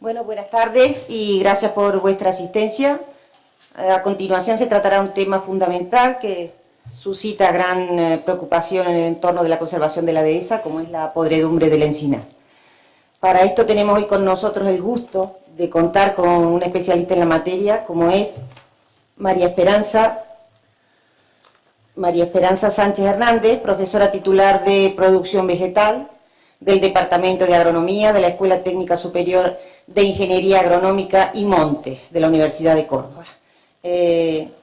Bueno, buenas tardes y gracias por vuestra asistencia. A continuación se tratará un tema fundamental que suscita gran preocupación en el entorno de la conservación de la dehesa, como es la podredumbre del encinar. Para esto tenemos hoy con nosotros el gusto de contar con un especialista en la materia, como es María Esperanza Sánchez Hernández, profesora titular de Producción Vegetal del Departamento de Agronomía de la Escuela Técnica Superior de Ingeniería Agronómica y Montes de la Universidad de Córdoba.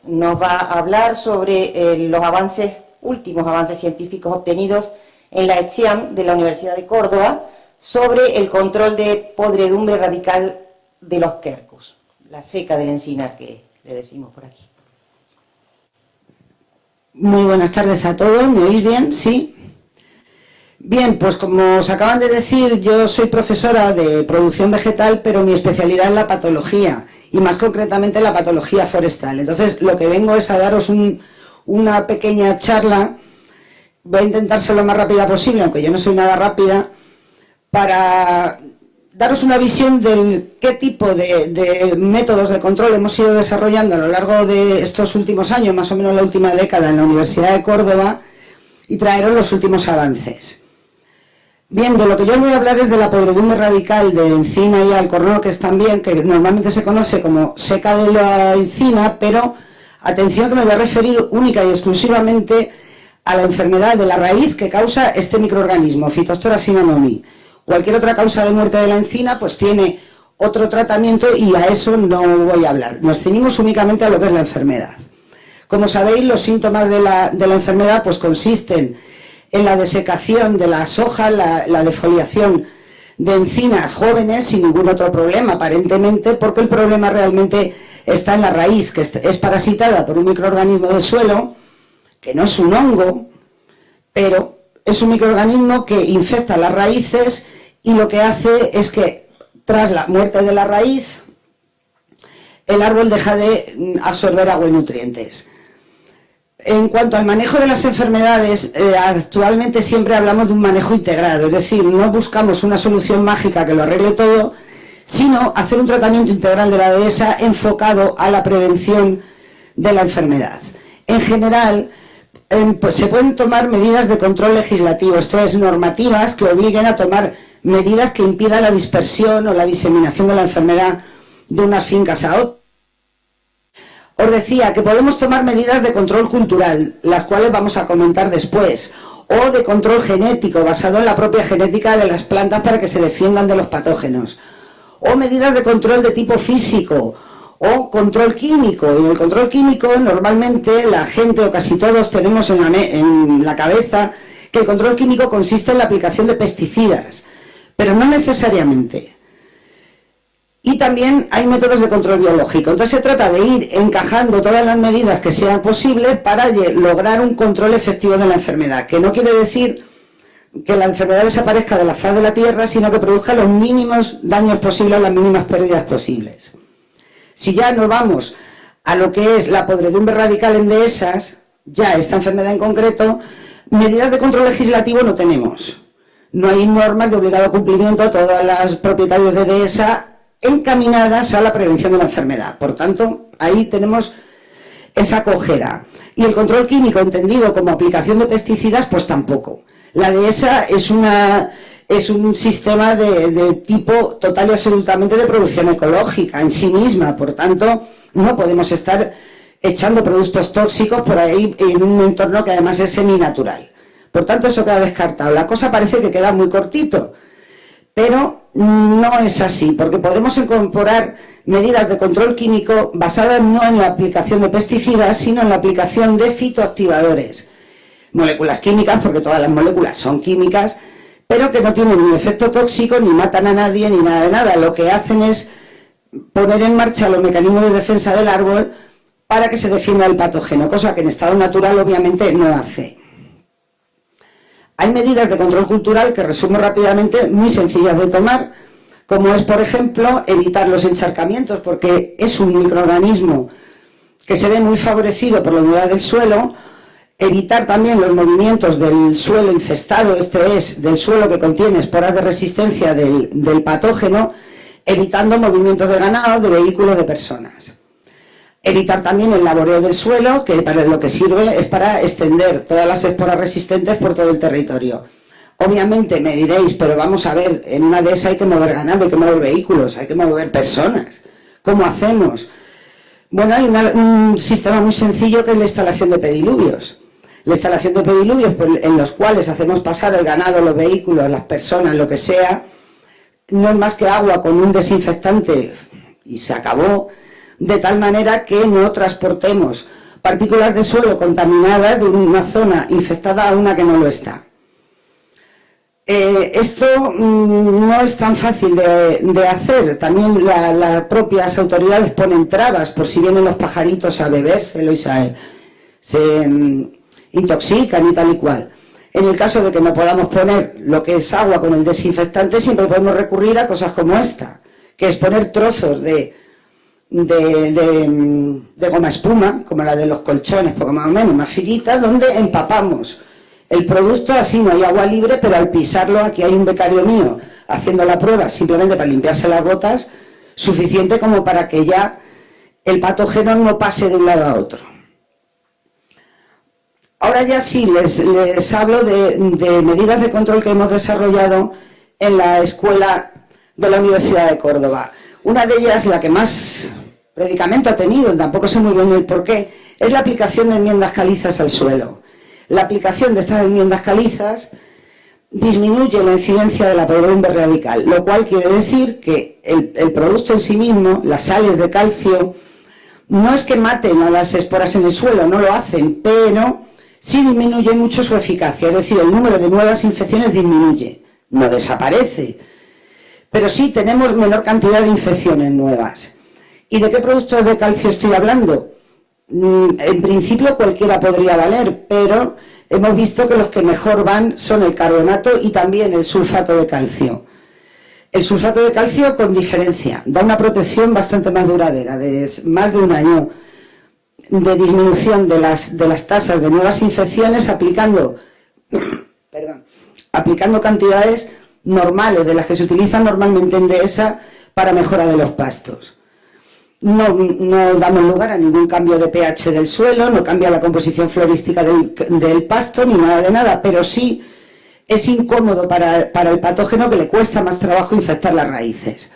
Nos va a hablar sobre los últimos avances científicos obtenidos en la ETSIAM de la Universidad de Córdoba sobre el control de podredumbre radical de los quercus, la seca del encinar que le decimos por aquí. Muy buenas tardes a todos, ¿me oís bien? ¿Sí? Bien, pues como os acaban de decir, yo soy profesora de producción vegetal, pero mi especialidad es la patología, y más concretamente la patología forestal. Entonces, lo que vengo es a daros una pequeña charla, voy a intentar ser lo más rápida posible, aunque yo no soy nada rápida, para daros una visión del qué tipo de métodos de control hemos ido desarrollando a lo largo de estos últimos años, más o menos la última década, en la Universidad de Córdoba, y traeros los últimos avances. Bien, de lo que yo os voy a hablar es de la podredumbre radical de encina y alcornoques también, que normalmente se conoce como seca de la encina, pero atención que me voy a referir única y exclusivamente a la enfermedad de la raíz que causa este microorganismo, Phytophthora cinnamomii. Cualquier otra causa de muerte de la encina pues tiene otro tratamiento y a eso no voy a hablar. Nos ceñimos únicamente a lo que es la enfermedad. Como sabéis, los síntomas de la enfermedad pues consisten en la desecación de las hojas, la defoliación de encinas jóvenes sin ningún otro problema aparentemente, porque el problema realmente está en la raíz, que es parasitada por un microorganismo del suelo, que no es un hongo, pero es un microorganismo que infecta las raíces y lo que hace es que tras la muerte de la raíz el árbol deja de absorber agua y nutrientes. En cuanto al manejo de las enfermedades, actualmente siempre hablamos de un manejo integrado, es decir, no buscamos una solución mágica que lo arregle todo, sino hacer un tratamiento integral de la dehesa enfocado a la prevención de la enfermedad. En general, pues se pueden tomar medidas de control legislativo, esto es, normativas que obliguen a tomar medidas que impidan la dispersión o la diseminación de la enfermedad de unas fincas a otras. Os decía que podemos tomar medidas de control cultural, las cuales vamos a comentar después, o de control genético, basado en la propia genética de las plantas para que se defiendan de los patógenos, o medidas de control de tipo físico, o control químico. Y en el control químico, normalmente, la gente, o casi todos, tenemos en la cabeza que el control químico consiste en la aplicación de pesticidas, pero no necesariamente. Y también hay métodos de control biológico. Entonces se trata de ir encajando todas las medidas que sean posibles para lograr un control efectivo de la enfermedad, que no quiere decir que la enfermedad desaparezca de la faz de la tierra, sino que produzca los mínimos daños posibles, las mínimas pérdidas posibles. Si ya nos vamos a lo que es la podredumbre radical en dehesas, ya esta enfermedad en concreto, medidas de control legislativo no tenemos. No hay normas de obligado cumplimiento a todos los propietarios de dehesa encaminadas a la prevención de la enfermedad. Por tanto, ahí tenemos esa cojera. Y el control químico, entendido como aplicación de pesticidas, pues tampoco. La dehesa es un sistema de tipo total y absolutamente de producción ecológica en sí misma. Por tanto, no podemos estar echando productos tóxicos por ahí en un entorno que además es seminatural. Por tanto, eso queda descartado. La cosa parece que queda muy cortito, pero no es así, porque podemos incorporar medidas de control químico basadas no en la aplicación de pesticidas, sino en la aplicación de fitoactivadores. Moléculas químicas, porque todas las moléculas son químicas, pero que no tienen ni efecto tóxico, ni matan a nadie, ni nada de nada. Lo que hacen es poner en marcha los mecanismos de defensa del árbol para que se defienda del patógeno, cosa que en estado natural obviamente no hace. Hay medidas de control cultural que resumo rápidamente, muy sencillas de tomar, como es, por ejemplo, evitar los encharcamientos, porque es un microorganismo que se ve muy favorecido por la humedad del suelo. Evitar también los movimientos del suelo infestado, este es, del suelo que contiene esporas de resistencia del patógeno, evitando movimientos de ganado, de vehículos, de personas. Evitar también el laboreo del suelo, que para lo que sirve es para extender todas las esporas resistentes por todo el territorio. Obviamente me diréis, pero vamos a ver, en una de esas hay que mover ganado, hay que mover vehículos, hay que mover personas. ¿Cómo hacemos? Bueno, hay un sistema muy sencillo que es la instalación de pediluvios. La instalación de pediluvios en los cuales hacemos pasar el ganado, los vehículos, las personas, lo que sea, no es más que agua con un desinfectante y se acabó, de tal manera que no transportemos partículas de suelo contaminadas de una zona infectada a una que no lo está. Esto no es tan fácil de hacer. También las propias autoridades ponen trabas por si vienen los pajaritos a bebérselo y se intoxican y tal y cual. En el caso de que no podamos poner lo que es agua con el desinfectante, siempre podemos recurrir a cosas como esta, que es poner trozos de goma espuma, como la de los colchones, poco más o menos, más finitas, donde empapamos el producto, así no hay agua libre, pero al pisarlo, aquí hay un becario mío haciendo la prueba, simplemente para limpiarse las botas, suficiente como para que ya el patógeno no pase de un lado a otro. Ahora ya sí, les hablo de medidas de control que hemos desarrollado en la escuela de la Universidad de Córdoba. Una de ellas, la que más predicamento ha tenido, tampoco sé muy bien el porqué, es la aplicación de enmiendas calizas al suelo. La aplicación de estas enmiendas calizas disminuye la incidencia de la podredumbre radical, lo cual quiere decir que el producto en sí mismo, las sales de calcio, no es que maten a las esporas en el suelo, no lo hacen, pero sí disminuye mucho su eficacia, es decir, el número de nuevas infecciones disminuye, no desaparece, pero sí tenemos menor cantidad de infecciones nuevas. ¿Y de qué productos de calcio estoy hablando? En principio cualquiera podría valer, pero hemos visto que los que mejor van son el carbonato y también el sulfato de calcio. El sulfato de calcio, con diferencia, da una protección bastante más duradera, de más de un año de disminución de las tasas de nuevas infecciones aplicando cantidades normales, de las que se utilizan normalmente en dehesa para mejora de los pastos. No damos lugar a ningún cambio de pH del suelo, no cambia la composición florística del pasto, ni nada de nada, pero sí es incómodo para el patógeno, que le cuesta más trabajo infectar las raíces.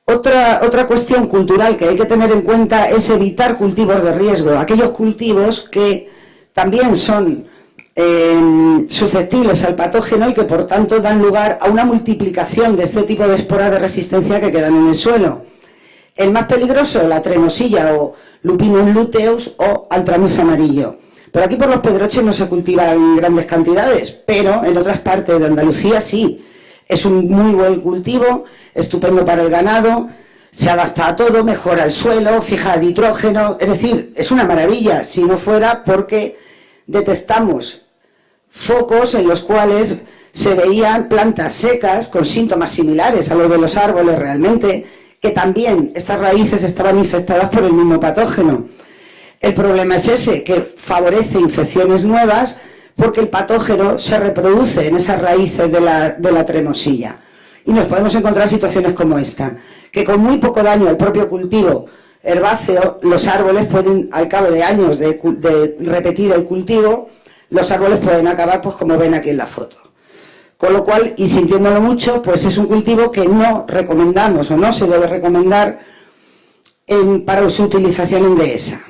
Otra cuestión cultural que hay que tener en cuenta es evitar cultivos de riesgo, aquellos cultivos que también son susceptibles al patógeno y que por tanto dan lugar a una multiplicación de este tipo de esporas de resistencia que quedan en el suelo. El más peligroso, la trenosilla o Lupinus luteus o altramuz amarillo. Pero aquí por los Pedroches no se cultiva en grandes cantidades, pero en otras partes de Andalucía sí. Es un muy buen cultivo, estupendo para el ganado, se adapta a todo, mejora el suelo, fija nitrógeno, es decir, es una maravilla, si no fuera porque detectamos focos en los cuales se veían plantas secas con síntomas similares a los de los árboles realmente, que también estas raíces estaban infectadas por el mismo patógeno. El problema es ese, que favorece infecciones nuevas porque el patógeno se reproduce en esas raíces de la trenosilla. Y nos podemos encontrar situaciones como esta, que con muy poco daño al propio cultivo herbáceo, los árboles pueden, al cabo de años de repetir el cultivo, los árboles pueden acabar, pues como ven aquí en la foto. Con lo cual, y sintiéndolo mucho, pues es un cultivo que no recomendamos o no se debe recomendar para su utilización en dehesa.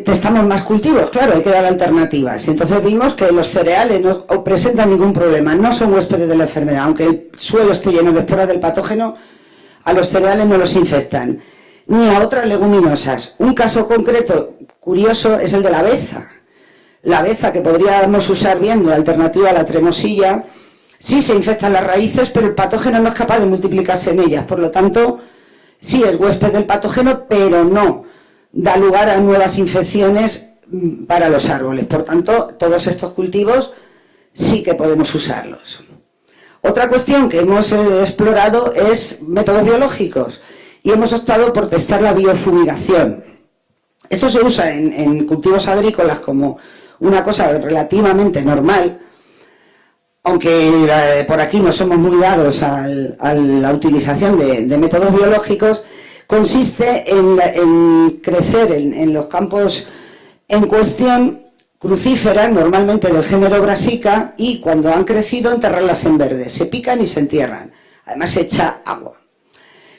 Testamos más cultivos, claro, hay que dar alternativas. Entonces vimos que los cereales no presentan ningún problema, no son huéspedes de la enfermedad. Aunque el suelo esté lleno de esporas del patógeno, a los cereales no los infectan, ni a otras leguminosas. Un caso concreto curioso es el de la beza. La beza, que podríamos usar bien de alternativa a la trenosilla, sí se infectan las raíces, pero el patógeno no es capaz de multiplicarse en ellas. Por lo tanto, sí es huésped del patógeno, pero no da lugar a nuevas infecciones para los árboles. Por tanto, todos estos cultivos sí que podemos usarlos. Otra cuestión que hemos explorado es métodos biológicos y hemos optado por testar la biofumigación. Esto se usa en cultivos agrícolas como una cosa relativamente normal, aunque por aquí no somos muy dados a la utilización de métodos biológicos, consiste en crecer en los campos en cuestión crucíferas, normalmente del género Brassica, y cuando han crecido enterrarlas en verde. Se pican y se entierran. Además se echa agua.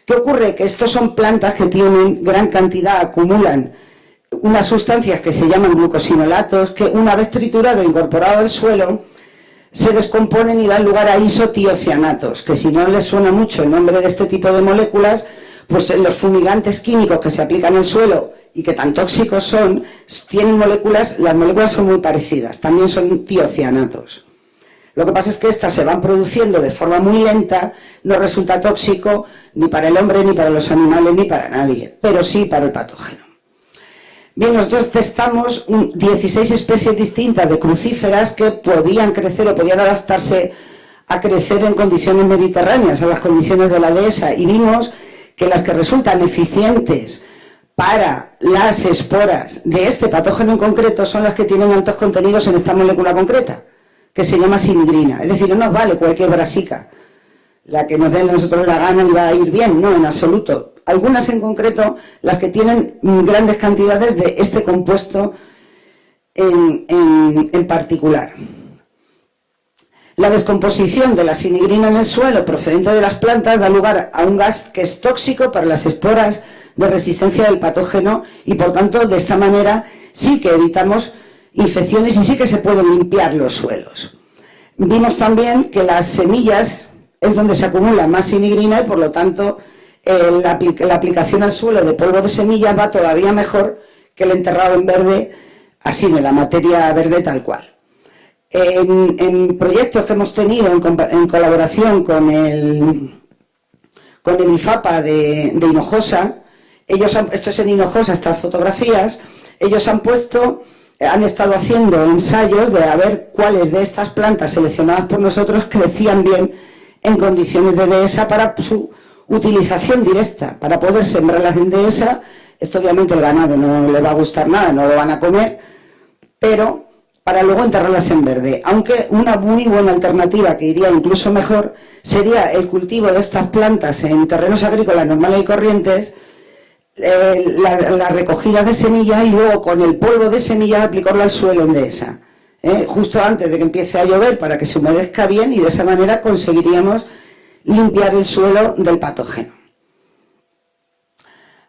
¿Qué ocurre? Que estos son plantas que tienen gran cantidad, acumulan unas sustancias que se llaman glucosinolatos, que una vez triturado e incorporado al suelo, se descomponen y dan lugar a isotiocianatos, que si no les suena mucho el nombre de este tipo de moléculas, pues en los fumigantes químicos que se aplican al suelo y que tan tóxicos son, tienen moléculas, las moléculas son muy parecidas, también son tiocianatos. Lo que pasa es que estas se van produciendo de forma muy lenta, no resulta tóxico ni para el hombre, ni para los animales, ni para nadie, pero sí para el patógeno. Bien, nosotros testamos 16 especies distintas de crucíferas que podían crecer o podían adaptarse a crecer en condiciones mediterráneas, a las condiciones de la dehesa, y vimos que las que resultan eficientes para las esporas de este patógeno en concreto son las que tienen altos contenidos en esta molécula concreta, que se llama simigrina. Es decir, no nos vale cualquier Brassica, la que nos den a nosotros la gana y va a ir bien, no, en absoluto. Algunas en concreto, las que tienen grandes cantidades de este compuesto en particular. La descomposición de la simigrina en el suelo procedente de las plantas da lugar a un gas que es tóxico para las esporas de resistencia del patógeno y, por tanto, de esta manera sí que evitamos infecciones y sí que se pueden limpiar los suelos. Vimos también que las semillas es donde se acumula más simigrina y, por lo tanto, la aplicación al suelo de polvo de semillas va todavía mejor que el enterrado en verde, así de la materia verde tal cual. En proyectos que hemos tenido en colaboración con el IFAPA de Hinojosa, esto es en Hinojosa, estas fotografías, ellos han estado haciendo ensayos de a ver cuáles de estas plantas seleccionadas por nosotros crecían bien en condiciones de dehesa para su utilización directa, para poder sembrarlas en dehesa. Esto obviamente el ganado no le va a gustar nada, no lo van a comer, pero para luego enterrarlas en verde. Aunque una muy buena alternativa, que iría incluso mejor, sería el cultivo de estas plantas en terrenos agrícolas normales y corrientes, la recogida de semillas y luego con el polvo de semillas aplicarlo al suelo en dehesa, justo antes de que empiece a llover para que se humedezca bien, y de esa manera conseguiríamos limpiar el suelo del patógeno.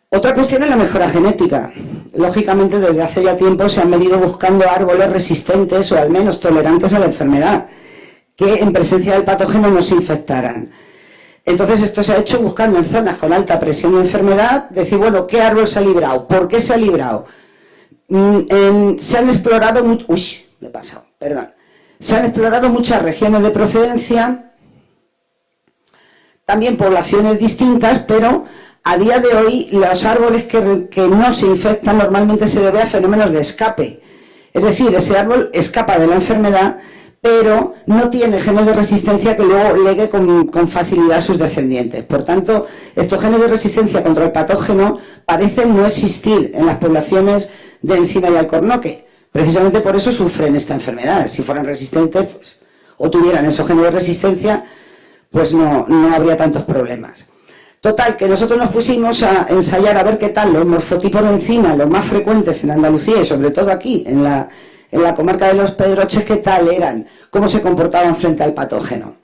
Otra cuestión es la mejora genética. Lógicamente, desde hace ya tiempo se han venido buscando árboles resistentes o al menos tolerantes a la enfermedad, que en presencia del patógeno no se infectaran. Entonces esto se ha hecho buscando en zonas con alta presión de enfermedad, decir, bueno, ¿qué árbol se ha librado? ¿Por qué se ha librado? Se han explorado Se han explorado muchas regiones de procedencia, también poblaciones distintas, pero a día de hoy los árboles que no se infectan normalmente se debe a fenómenos de escape. Es decir, ese árbol escapa de la enfermedad, pero no tiene genes de resistencia que luego legue con facilidad a sus descendientes. Por tanto, estos genes de resistencia contra el patógeno parecen no existir en las poblaciones de encina y alcornoque. Precisamente por eso sufren esta enfermedad. Si fueran resistentes, pues, o tuvieran esos genes de resistencia, pues no habría tantos problemas. Total, que nosotros nos pusimos a ensayar a ver qué tal los morfotipos de encina, los más frecuentes en Andalucía y sobre todo aquí, en la comarca de los Pedroches, qué tal eran, cómo se comportaban frente al patógeno.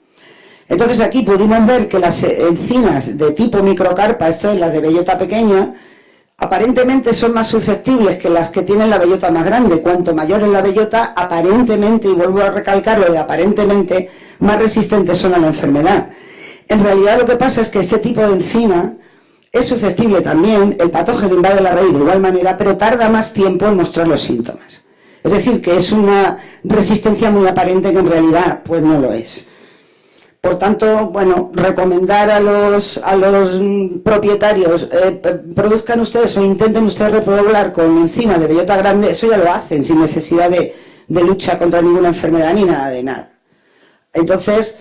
Entonces aquí pudimos ver que las encinas de tipo microcarpa, esto es las de bellota pequeña, aparentemente son más susceptibles que las que tienen la bellota más grande. Cuanto mayor es la bellota, aparentemente, y vuelvo a recalcarlo, de aparentemente, más resistentes son a la enfermedad. En realidad lo que pasa es que este tipo de encina es susceptible también, el patógeno invade la raíz de igual manera, pero tarda más tiempo en mostrar los síntomas. Es decir, que es una resistencia muy aparente que en realidad pues no lo es. Por tanto, bueno, recomendar a los propietarios, produzcan ustedes o intenten ustedes repoblar con encina de bellota grande, eso ya lo hacen sin necesidad de lucha contra ninguna enfermedad ni nada de nada. Entonces,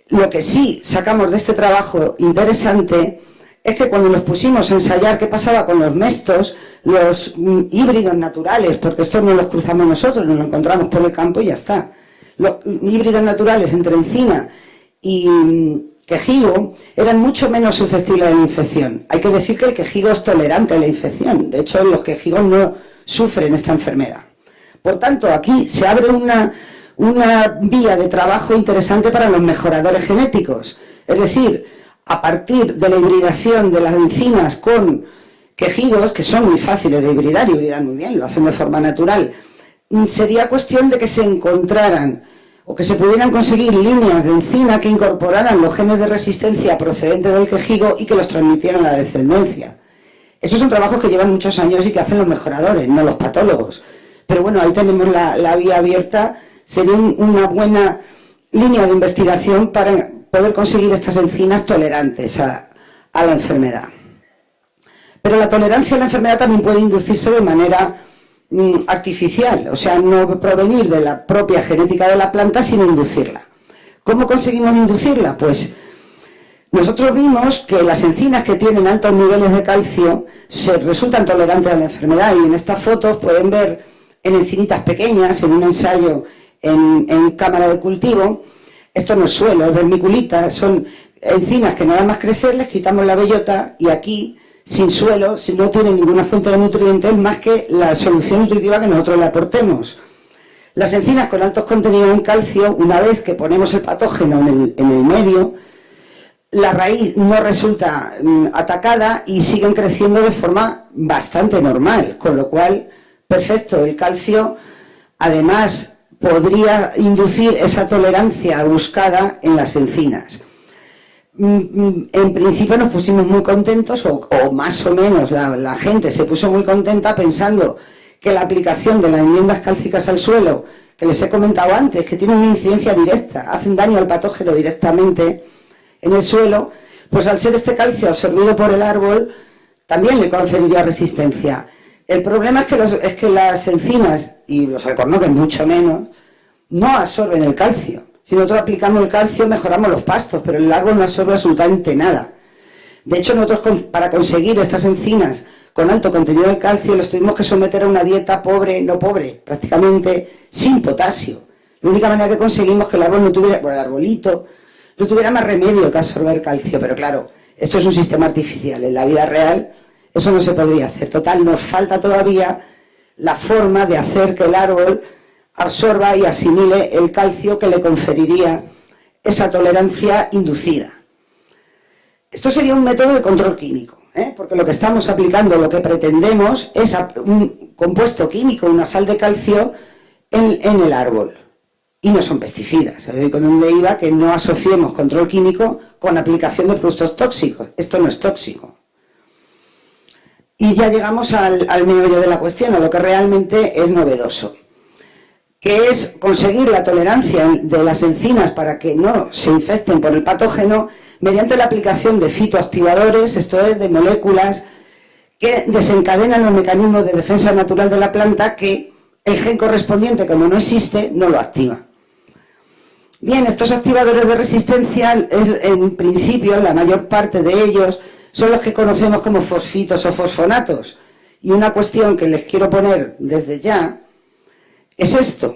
lo que sí sacamos de este trabajo interesante es que cuando nos pusimos a ensayar qué pasaba con los mestos, los híbridos naturales, porque estos no los cruzamos nosotros, nos los encontramos por el campo y ya está. los híbridos naturales entre encina y quejigo eran mucho menos susceptibles de la infección. Hay que decir que el quejigo es tolerante a la infección. De hecho, los quejigos no sufren esta enfermedad. Por tanto, aquí se abre una vía de trabajo interesante para los mejoradores genéticos. Es decir, a partir de la hibridación de las encinas con quejigos, que son muy fáciles de hibridar, hibridan muy bien, lo hacen de forma natural, sería cuestión de que se encontraran o que se pudieran conseguir líneas de encina que incorporaran los genes de resistencia procedentes del quejigo y que los transmitieran a la descendencia. Esos son trabajos que llevan muchos años y que hacen los mejoradores, no los patólogos. Pero bueno, ahí tenemos la vía abierta, sería una buena línea de investigación para poder conseguir estas encinas tolerantes a la enfermedad. Pero la tolerancia a la enfermedad también puede inducirse de manera artificial, o sea, no provenir de la propia genética de la planta, sino inducirla. ¿Cómo conseguimos inducirla? Pues nosotros vimos que las encinas que tienen altos niveles de calcio resultan tolerantes a la enfermedad, y en estas fotos pueden ver en encinitas pequeñas, en un ensayo en cámara de cultivo. Esto no es suelo, es vermiculita, son encinas que nada más crecer les quitamos la bellota, y aquí sin suelo, no tienen ninguna fuente de nutrientes más que la solución nutritiva que nosotros le aportemos. Las encinas con altos contenidos en calcio, una vez que ponemos el patógeno en el medio, la raíz no resulta atacada y siguen creciendo de forma bastante normal, con lo cual, perfecto, el calcio además podría inducir esa tolerancia buscada en las encinas. En principio nos pusimos muy contentos, o más o menos la gente se puso muy contenta pensando que la aplicación de las enmiendas cálcicas al suelo, que les he comentado antes, que tienen una incidencia directa, hacen daño al patógeno directamente en el suelo, pues al ser este calcio absorbido por el árbol, también le conferiría resistencia. El problema es que las encinas, y los alcornoques mucho menos, no absorben el calcio. Si nosotros aplicamos el calcio, mejoramos los pastos, pero el árbol no absorbe absolutamente nada. De hecho, nosotros para conseguir estas encinas con alto contenido de calcio, los tuvimos que someter a una dieta pobre, no pobre, prácticamente sin potasio. La única manera que conseguimos que el árbol no tuviera, bueno, el arbolito, no tuviera más remedio que absorber calcio. Pero claro, esto es un sistema artificial. En la vida real eso no se podría hacer. Total, nos falta todavía la forma de hacer que el árbol absorba y asimile el calcio que le conferiría esa tolerancia inducida. Esto sería un método de control químico, porque lo que estamos aplicando, lo que pretendemos es un compuesto químico, una sal de calcio en el árbol. Y no son pesticidas. Con donde iba que no asociemos control químico con aplicación de productos tóxicos. Esto no es tóxico. Y ya llegamos al meollo de la cuestión, a lo que realmente es novedoso, que es conseguir la tolerancia de las encinas para que no se infecten por el patógeno mediante la aplicación de fitoactivadores, esto es, de moléculas que desencadenan los mecanismos de defensa natural de la planta que el gen correspondiente, como no existe, no lo activa. Bien, estos activadores de resistencia, en principio, la mayor parte de ellos son los que conocemos como fosfitos o fosfonatos. Y una cuestión que les quiero poner desde ya es esto.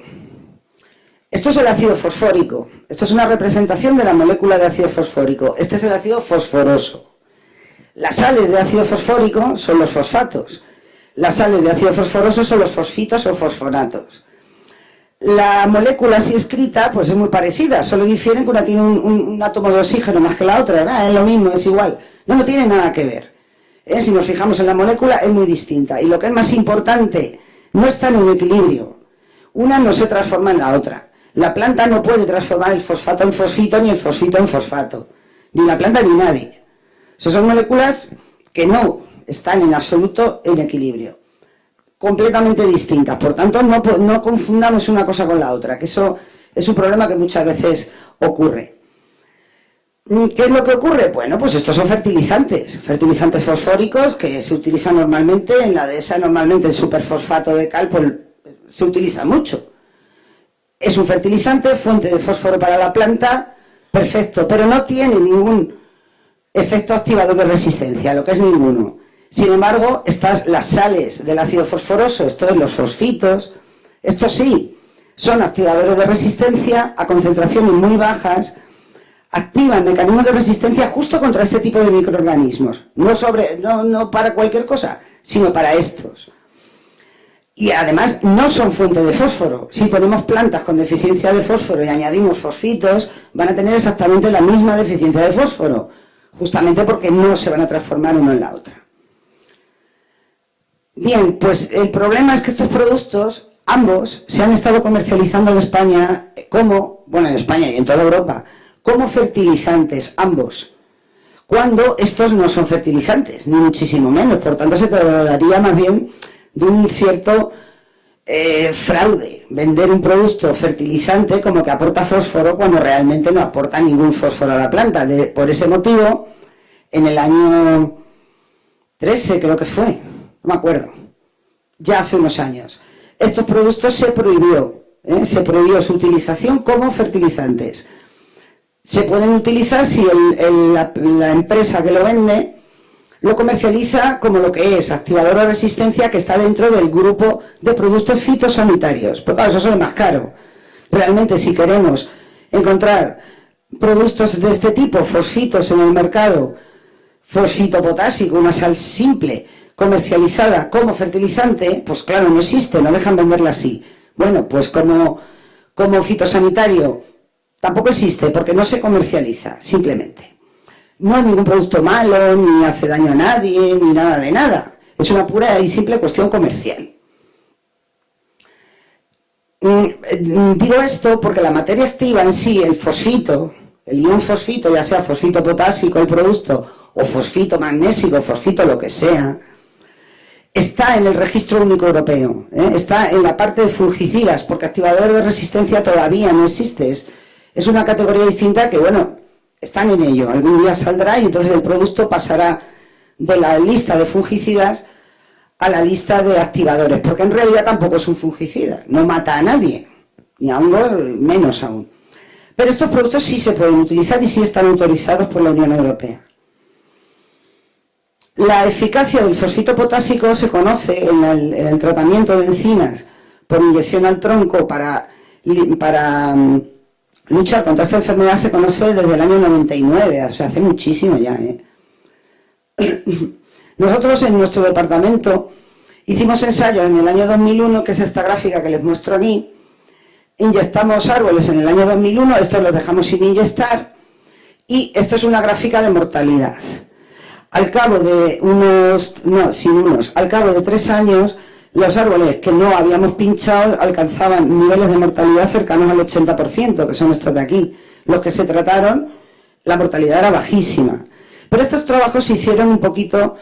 Esto es el ácido fosfórico. Esto es una representación de la molécula de ácido fosfórico. Este es el ácido fosforoso. Las sales de ácido fosfórico son los fosfatos. Las sales de ácido fosforoso son los fosfitos o fosfonatos. La molécula así escrita pues es muy parecida, solo difieren que una tiene un átomo de oxígeno más que la otra. Es lo mismo, es igual. No tiene nada que ver. Si nos fijamos en la molécula es muy distinta. Y lo que es más importante, no están en equilibrio. Una no se transforma en la otra. La planta no puede transformar el fosfato en fosfito ni el fosfito en fosfato. Ni la planta ni nadie. Son moléculas que no están en absoluto en equilibrio. Completamente distintas. Por tanto, no confundamos una cosa con la otra, que eso es un problema que muchas veces ocurre. ¿Qué es lo que ocurre? Bueno, pues estos son fertilizantes fosfóricos que se utilizan normalmente en la dehesa. Normalmente el superfosfato de cal pues, se utiliza mucho. Es un fertilizante, fuente de fósforo para la planta, perfecto, pero no tiene ningún efecto activador de resistencia, lo que es ninguno. Sin embargo, las sales del ácido fosforoso, esto es los fosfitos, estos sí, Son activadores de resistencia a concentraciones muy bajas, activan mecanismos de resistencia justo contra este tipo de microorganismos, no para cualquier cosa, sino para estos. Y además no son fuente de fósforo. Si ponemos plantas con deficiencia de fósforo y añadimos fosfitos, van a tener exactamente la misma deficiencia de fósforo, justamente porque no se van a transformar uno en la otra. Bien, pues el problema es que estos productos, ambos, se han estado comercializando en España en España y en toda Europa, como fertilizantes, ambos, cuando estos no son fertilizantes, ni muchísimo menos. Por tanto, se trataría más bien de un cierto fraude, vender un producto fertilizante como que aporta fósforo cuando realmente no aporta ningún fósforo a la planta. Por ese motivo, en el año 13 creo que fue, no me acuerdo, ya hace unos años, estos productos se prohibió su utilización como fertilizantes. Se pueden utilizar si la empresa que lo vende lo comercializa como lo que es, activador de resistencia, que está dentro del grupo de productos fitosanitarios. Pero claro, eso es lo más caro. Realmente, si queremos encontrar productos de este tipo, fosfitos en el mercado, fosfito potásico, una sal simple, comercializada como fertilizante, pues claro, no existe, no dejan venderla así. Bueno, pues como fitosanitario tampoco existe, porque no se comercializa, simplemente. No hay ningún producto malo, ni hace daño a nadie, ni nada de nada. Es una pura y simple cuestión comercial. Digo esto porque la materia activa en sí, el fosfito, el ion fosfito, ya sea fosfito potásico el producto, o fosfito magnésico, fosfito lo que sea, está en el registro único europeo, está en la parte de fungicidas, porque activador de resistencia todavía no existe. Es una categoría distinta que, bueno, están en ello, algún día saldrá y entonces el producto pasará de la lista de fungicidas a la lista de activadores, porque en realidad tampoco es un fungicida, no mata a nadie, ni a uno menos aún. Pero estos productos sí se pueden utilizar y sí están autorizados por la Unión Europea. La eficacia del fosfito potásico se conoce en el tratamiento de encinas por inyección al tronco para luchar contra esta enfermedad, se conoce desde el año 99, o sea, hace muchísimo ya. Nosotros en nuestro departamento hicimos ensayos en el año 2001, que es esta gráfica que les muestro aquí. Inyectamos árboles en el año 2001, estos los dejamos sin inyectar, y esto es una gráfica de mortalidad. Al cabo de al cabo de 3 años, los árboles que no habíamos pinchado alcanzaban niveles de mortalidad cercanos al 80%, que son estos de aquí. Los que se trataron, la mortalidad era bajísima. Pero estos trabajos se hicieron un poquito,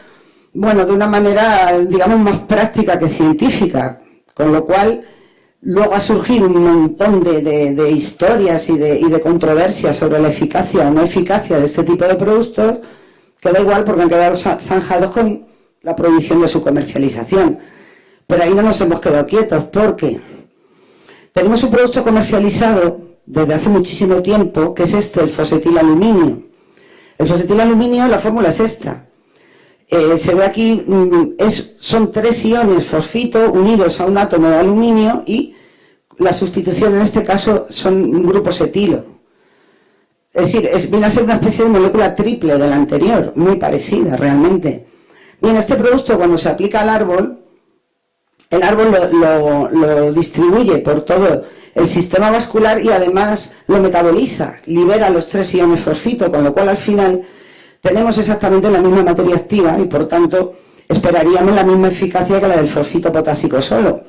bueno, de una manera, digamos, más práctica que científica, con lo cual luego ha surgido un montón de historias y de controversias sobre la eficacia o no eficacia de este tipo de productos, que da igual porque han quedado zanjados con la prohibición de su comercialización. Pero ahí no nos hemos quedado quietos, porque tenemos un producto comercializado desde hace muchísimo tiempo, que es el fosetilaluminio. El fosetilaluminio, la fórmula es esta. Se ve aquí, son 3 iones fosfito unidos a un átomo de aluminio y la sustitución en este caso son grupos etilo. Es decir, viene a ser una especie de molécula triple de la anterior, muy parecida realmente. Bien, este producto cuando se aplica al árbol, el árbol lo distribuye por todo el sistema vascular y además lo metaboliza, libera los 3 iones fosfito, con lo cual al final tenemos exactamente la misma materia activa y por tanto esperaríamos la misma eficacia que la del fosfito potásico solo.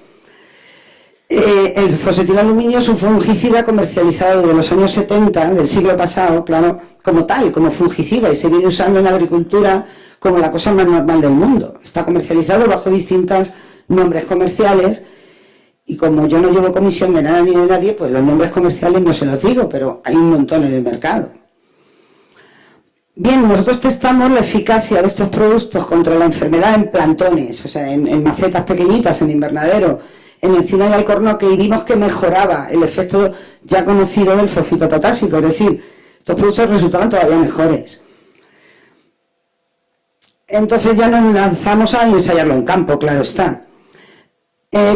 El fosetilaluminio es un fungicida comercializado desde los años 70 del siglo pasado, claro, como tal, como fungicida, y se viene usando en la agricultura como la cosa más normal del mundo. Está comercializado bajo distintos nombres comerciales y como yo no llevo comisión de nada ni de nadie, pues los nombres comerciales no se los digo, pero hay un montón en el mercado. Bien, nosotros testamos la eficacia de estos productos contra la enfermedad en plantones, o sea, en macetas pequeñitas, en invernadero, en encina y alcornoque, y vimos que mejoraba el efecto ya conocido del fosfito potásico, es decir, estos productos resultaban todavía mejores. Entonces ya nos lanzamos a ensayarlo en campo, claro está.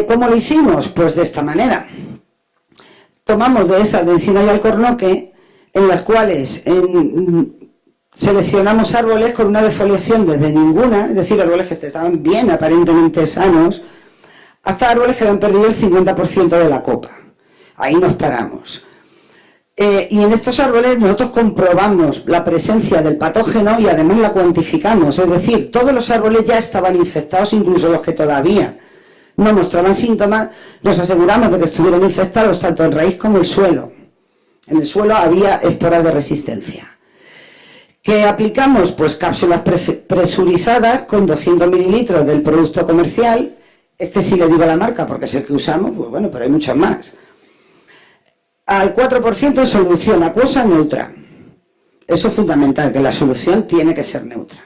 ¿Cómo lo hicimos? Pues de esta manera. tomamos de esas de encina y alcornoque, en las cuales seleccionamos árboles con una defoliación desde ninguna, es decir, árboles que estaban bien aparentemente sanos, hasta árboles que habían perdido el 50% de la copa. Ahí nos paramos. Y en estos árboles nosotros comprobamos la presencia del patógeno y además la cuantificamos, es decir, todos los árboles ya estaban infectados, incluso los que todavía no mostraban síntomas, nos aseguramos de que estuvieran infectados tanto en raíz como el suelo. En el suelo había esporas de resistencia. ¿Qué aplicamos? Pues cápsulas presurizadas con 200 mililitros del producto comercial. Este sí le digo la marca porque es el que usamos, pues bueno, pero hay muchos más. Al 4% en solución acuosa neutra. Eso es fundamental, que la solución tiene que ser neutra.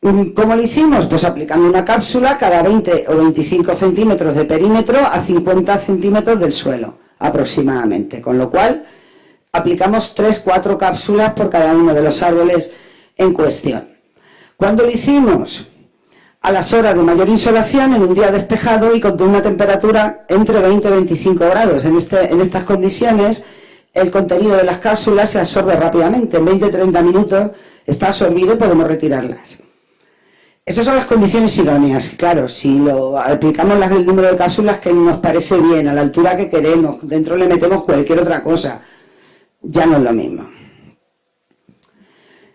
¿Cómo lo hicimos? Pues aplicando una cápsula cada 20 o 25 centímetros de perímetro a 50 centímetros del suelo, aproximadamente. Con lo cual, aplicamos 3-4 cápsulas por cada uno de los árboles en cuestión. ¿Cuándo lo hicimos? A las horas de mayor insolación, en un día despejado y con una temperatura entre 20 y 25 grados. En estas condiciones, el contenido de las cápsulas se absorbe rápidamente. En 20-30 minutos está absorbido y podemos retirarlas. Esas son las condiciones idóneas. Claro, si lo aplicamos el número de cápsulas que nos parece bien, a la altura que queremos, dentro le metemos cualquier otra cosa, ya no es lo mismo.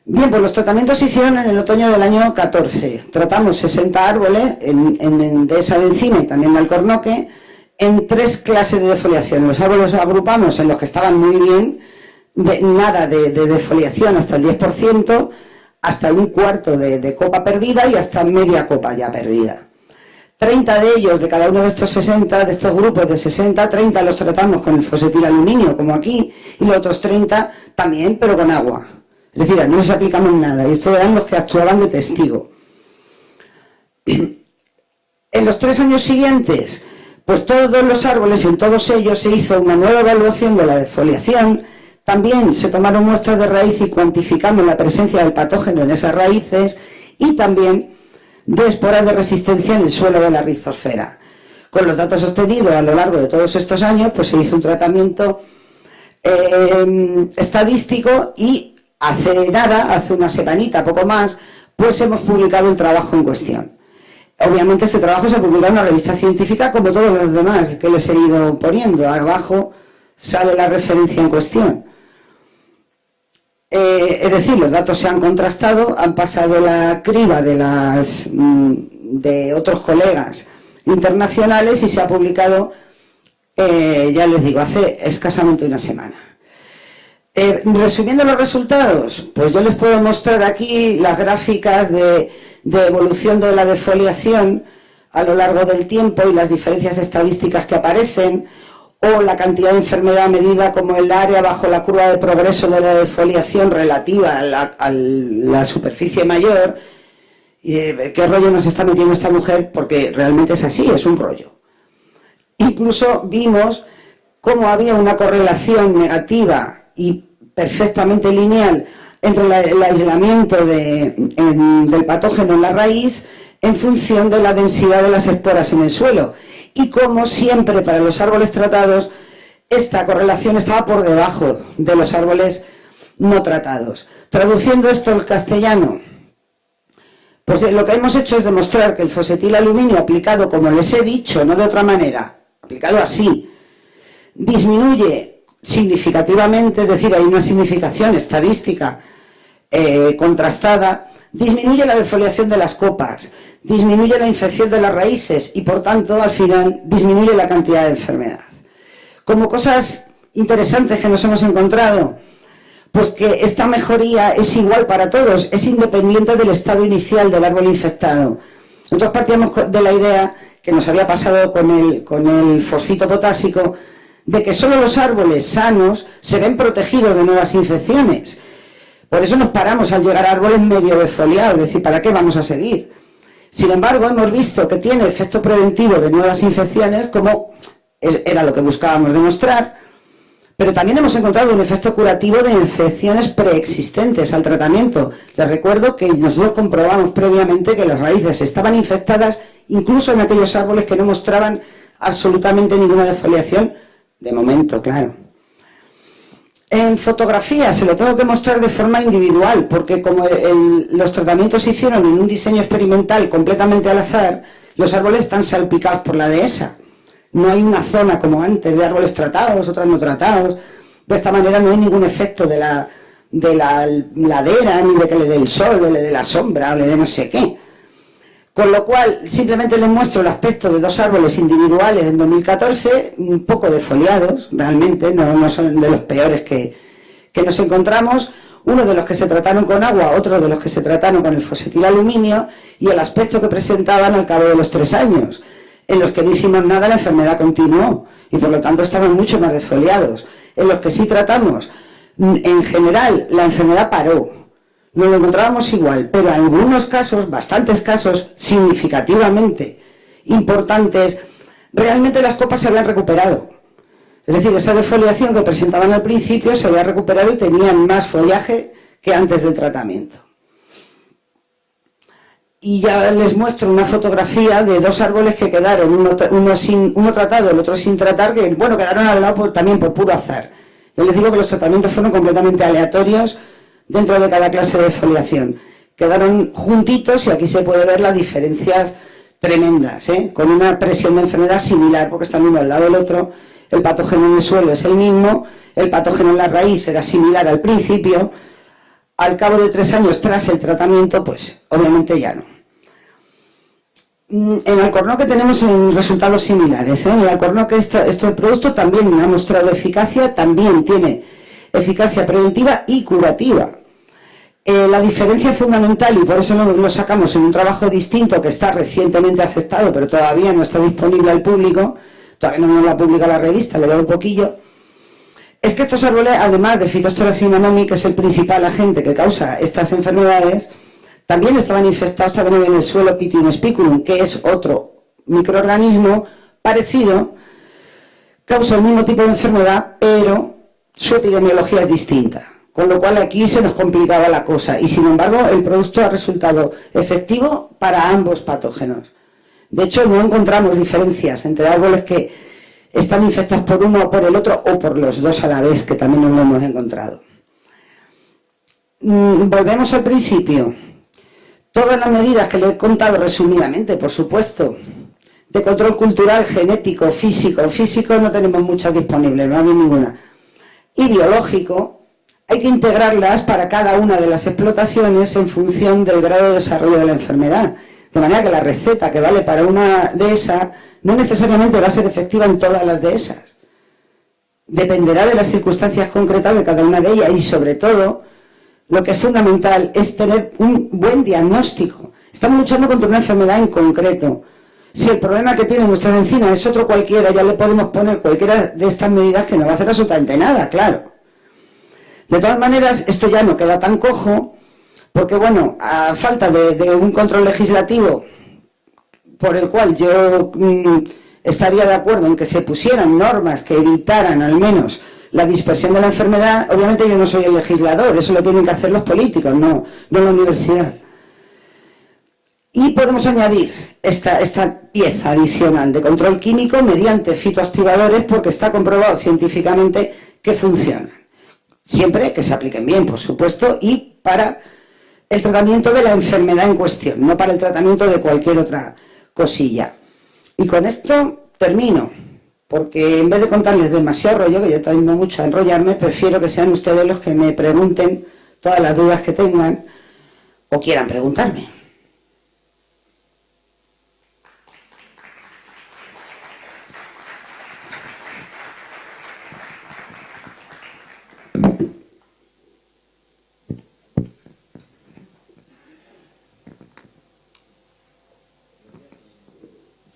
Bien, pues los tratamientos se hicieron en el otoño del año 14. Tratamos 60 árboles de esa de encina y también de alcornoque en 3 clases de defoliación. Los árboles los agrupamos en los que estaban muy bien, nada de defoliación hasta el 10%, hasta un cuarto de copa perdida y hasta media copa ya perdida. 30 de ellos, de cada uno de estos 60, de estos grupos de 60, 30 los tratamos con el fosetilaluminio, como aquí, y los otros 30 también, pero con agua. Es decir, no les aplicamos nada, y estos eran los que actuaban de testigo. En los 3 años siguientes, pues todos los árboles, en todos ellos se hizo una nueva evaluación de la defoliación. También se tomaron muestras de raíz y cuantificamos la presencia del patógeno en esas raíces y también de esporas de resistencia en el suelo de la rizosfera. Con los datos obtenidos a lo largo de todos estos años, pues se hizo un tratamiento estadístico y hace una semanita, poco más, pues hemos publicado el trabajo en cuestión. Obviamente este trabajo se ha publicado en una revista científica como todos los demás que les he ido poniendo. Abajo sale la referencia en cuestión. Es decir, los datos se han contrastado, han pasado la criba de otros colegas internacionales y se ha publicado, ya les digo, hace escasamente una semana. Resumiendo los resultados, pues yo les puedo mostrar aquí las gráficas de evolución de la defoliación a lo largo del tiempo y las diferencias estadísticas que aparecen, o la cantidad de enfermedad medida como el área bajo la curva de progreso de la defoliación relativa a la superficie mayor. ¿Qué rollo nos está metiendo esta mujer? Porque realmente es así, es un rollo. Incluso vimos cómo había una correlación negativa y perfectamente lineal entre el aislamiento del patógeno en la raíz en función de la densidad de las esporas en el suelo. Y como siempre para los árboles tratados, esta correlación estaba por debajo de los árboles no tratados. Traduciendo esto al castellano, pues lo que hemos hecho es demostrar que el fosetilaluminio aplicado como les he dicho, no de otra manera, aplicado así, disminuye significativamente, es decir, hay una significación estadística contrastada, disminuye la defoliación de las copas, disminuye la infección de las raíces y, por tanto, al final, disminuye la cantidad de enfermedad. Como cosas interesantes que nos hemos encontrado, pues que esta mejoría es igual para todos, es independiente del estado inicial del árbol infectado. Nosotros partíamos de la idea que nos había pasado con el fosfito potásico, de que solo los árboles sanos se ven protegidos de nuevas infecciones. Por eso nos paramos al llegar a árboles medio defoliados, es decir, ¿para qué vamos a seguir? Sin embargo, hemos visto que tiene efecto preventivo de nuevas infecciones, como era lo que buscábamos demostrar, pero también hemos encontrado un efecto curativo de infecciones preexistentes al tratamiento. Les recuerdo que nosotros comprobamos previamente que las raíces estaban infectadas incluso en aquellos árboles que no mostraban absolutamente ninguna defoliación De momento, claro. En fotografía se lo tengo que mostrar de forma individual, porque como los tratamientos se hicieron en un diseño experimental completamente al azar, los árboles están salpicados por la dehesa. No hay una zona como antes de árboles tratados, otros no tratados. De esta manera no hay ningún efecto de la ladera, ni de que le dé el sol, o le dé la sombra, o le dé no sé qué. Con lo cual, simplemente les muestro el aspecto de dos árboles individuales en 2014, un poco defoliados, realmente, no son de los peores que nos encontramos, uno de los que se trataron con agua, otro de los que se trataron con el fosfetilaluminio, y el aspecto que presentaban al cabo de los 3 años, en los que no hicimos nada, la enfermedad continuó, y por lo tanto estaban mucho más defoliados. En los que sí tratamos, en general, la enfermedad paró. Nos lo encontrábamos igual, pero en algunos casos, bastantes casos, significativamente importantes, realmente las copas se habían recuperado. Es decir, esa defoliación que presentaban al principio se había recuperado y tenían más follaje que antes del tratamiento. Y ya les muestro una fotografía de dos árboles que quedaron, uno tratado, el otro sin tratar, que bueno, quedaron al lado también por puro azar. Yo les digo que los tratamientos fueron completamente aleatorios dentro de cada clase de foliación. Quedaron juntitos y aquí se puede ver las diferencias tremendas, con una presión de enfermedad similar, porque están uno al lado del otro. El patógeno en el suelo es el mismo, el patógeno en la raíz era similar al principio. Al cabo de 3 años tras el tratamiento, pues obviamente ya no. En Alcornoque tenemos resultados similares. En el Alcornoque este producto también ha mostrado eficacia, también tiene eficacia preventiva y curativa. La diferencia fundamental, y por eso lo sacamos en un trabajo distinto que está recientemente aceptado, pero todavía no está disponible al público, todavía no lo ha publicado la revista, le da un poquillo, es que estos árboles, además de Phytophthora cinnamomum, que es el principal agente que causa estas enfermedades, también estaban infectados también en el suelo Pythium spiculum, que es otro microorganismo parecido, causa el mismo tipo de enfermedad, pero su epidemiología es distinta. Con lo cual aquí se nos complicaba la cosa y sin embargo el producto ha resultado efectivo para ambos patógenos. De hecho no encontramos diferencias entre árboles que están infectados por uno o por el otro o por los dos a la vez, que también nos lo hemos encontrado. Volvemos al principio. Todas las medidas que le he contado resumidamente, por supuesto, de control cultural, genético, físico no tenemos muchas disponibles, no hay ninguna. Y biológico, hay que integrarlas para cada una de las explotaciones en función del grado de desarrollo de la enfermedad. De manera que la receta que vale para una dehesa no necesariamente va a ser efectiva en todas las dehesas. Dependerá de las circunstancias concretas de cada una de ellas y sobre todo, lo que es fundamental es tener un buen diagnóstico. Estamos luchando contra una enfermedad en concreto. Si el problema que tiene nuestras encinas es otro cualquiera, ya le podemos poner cualquiera de estas medidas que no va a hacer absolutamente nada, claro. De todas maneras, esto ya no queda tan cojo, porque bueno, a falta de un control legislativo por el cual yo estaría de acuerdo en que se pusieran normas que evitaran al menos la dispersión de la enfermedad, obviamente yo no soy el legislador, eso lo tienen que hacer los políticos, no la universidad. Y podemos añadir esta pieza adicional de control químico mediante fitoactivadores porque está comprobado científicamente que funcionan. Siempre que se apliquen bien, por supuesto, y para el tratamiento de la enfermedad en cuestión, no para el tratamiento de cualquier otra cosilla. Y con esto termino, porque en vez de contarles demasiado rollo, que yo tengo mucho a enrollarme, prefiero que sean ustedes los que me pregunten todas las dudas que tengan o quieran preguntarme.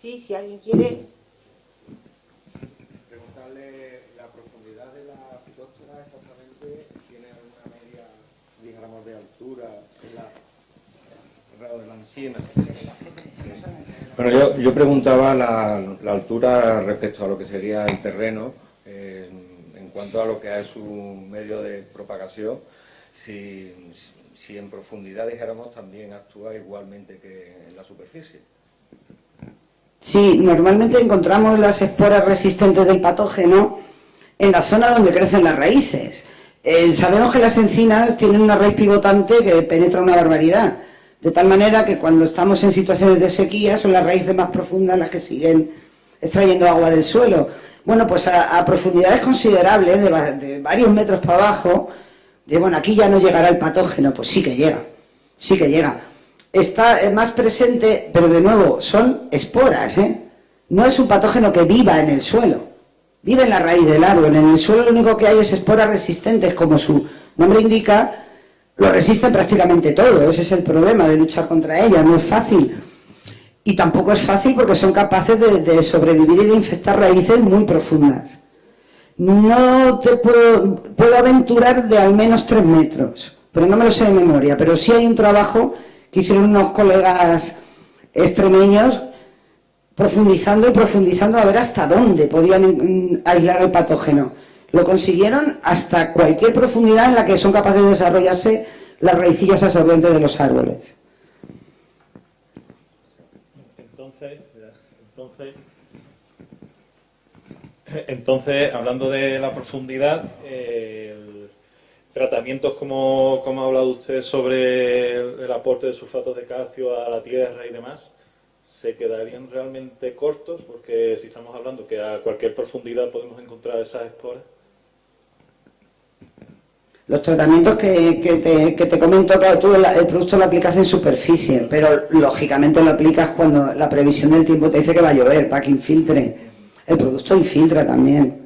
Sí, si alguien quiere. Preguntarle la profundidad de la Phytophthora exactamente, ¿tiene alguna media, digamos, de altura en el grado de la encina? Bueno, yo preguntaba la altura respecto a lo que sería el terreno, en cuanto a lo que es su medio de propagación, si en profundidad, dijéramos, también actúa igualmente que en la superficie. Sí, normalmente encontramos las esporas resistentes del patógeno en la zona donde crecen las raíces. Sabemos que las encinas tienen una raíz pivotante que penetra una barbaridad, de tal manera que cuando estamos en situaciones de sequía son las raíces más profundas las que siguen extrayendo agua del suelo. Bueno, pues a profundidades considerables, de varios metros para abajo, bueno, aquí ya no llegará el patógeno, pues sí que llega, sí que llega. Está más presente, pero de nuevo, son esporas, ¿eh? No es un patógeno que viva en el suelo, vive en la raíz del árbol. En el suelo lo único que hay es esporas resistentes, como su nombre indica, lo resisten prácticamente todo. Ese es el problema de luchar contra ellas, no es fácil. Y tampoco es fácil porque son capaces de sobrevivir y de infectar raíces muy profundas. No te puedo aventurar de al menos 3 metros, pero no me lo sé de memoria. Pero sí hay un trabajo que hicieron unos colegas extremeños profundizando y profundizando a ver hasta dónde podían aislar el patógeno. Lo consiguieron hasta cualquier profundidad en la que son capaces de desarrollarse las raicillas absorbentes de los árboles. Entonces, hablando de la profundidad, tratamientos como ha hablado usted sobre el aporte de sulfatos de calcio a la tierra y demás, ¿se quedarían realmente cortos? Porque si estamos hablando que a cualquier profundidad podemos encontrar esas esporas. Los tratamientos que te comento, claro, tú el producto lo aplicas en superficie, pero lógicamente lo aplicas cuando la previsión del tiempo te dice que va a llover, para que infiltre. El producto infiltra también.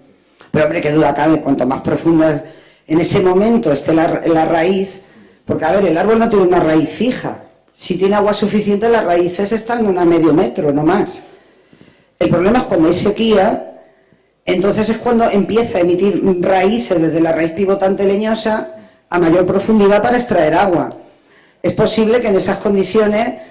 Pero hombre, qué duda cabe, cuanto más profunda en ese momento esté la raíz, porque a ver, el árbol no tiene una raíz fija. Si tiene agua suficiente, las raíces están a medio metro, no más. El problema es cuando hay sequía. Entonces es cuando empieza a emitir raíces desde la raíz pivotante leñosa a mayor profundidad para extraer agua. Es posible que en esas condiciones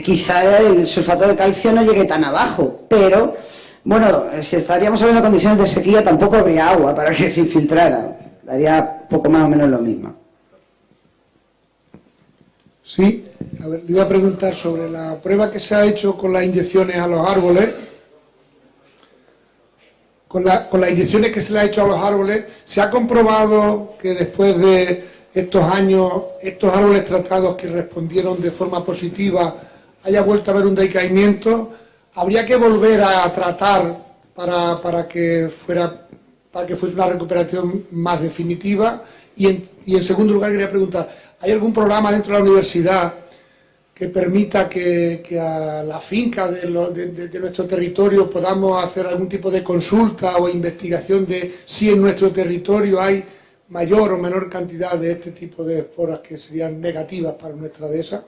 quizá el sulfato de calcio no llegue tan abajo, pero bueno, si estaríamos hablando de condiciones de sequía tampoco habría agua para que se infiltrara. Daría poco más o menos lo mismo. Sí, a ver, le iba a preguntar sobre la prueba que se ha hecho con las inyecciones a los árboles. Con las inyecciones que se le ha hecho a los árboles, ¿se ha comprobado que después de estos años, estos árboles tratados que respondieron de forma positiva, haya vuelto a haber un decaimiento? ¿Habría que volver a tratar para que fuese una recuperación más definitiva? Y en segundo lugar, quería preguntar, ¿hay algún programa dentro de la universidad que permita que a la finca de nuestro territorio podamos hacer algún tipo de consulta o investigación de si en nuestro territorio hay mayor o menor cantidad de este tipo de esporas que serían negativas para nuestra dehesa?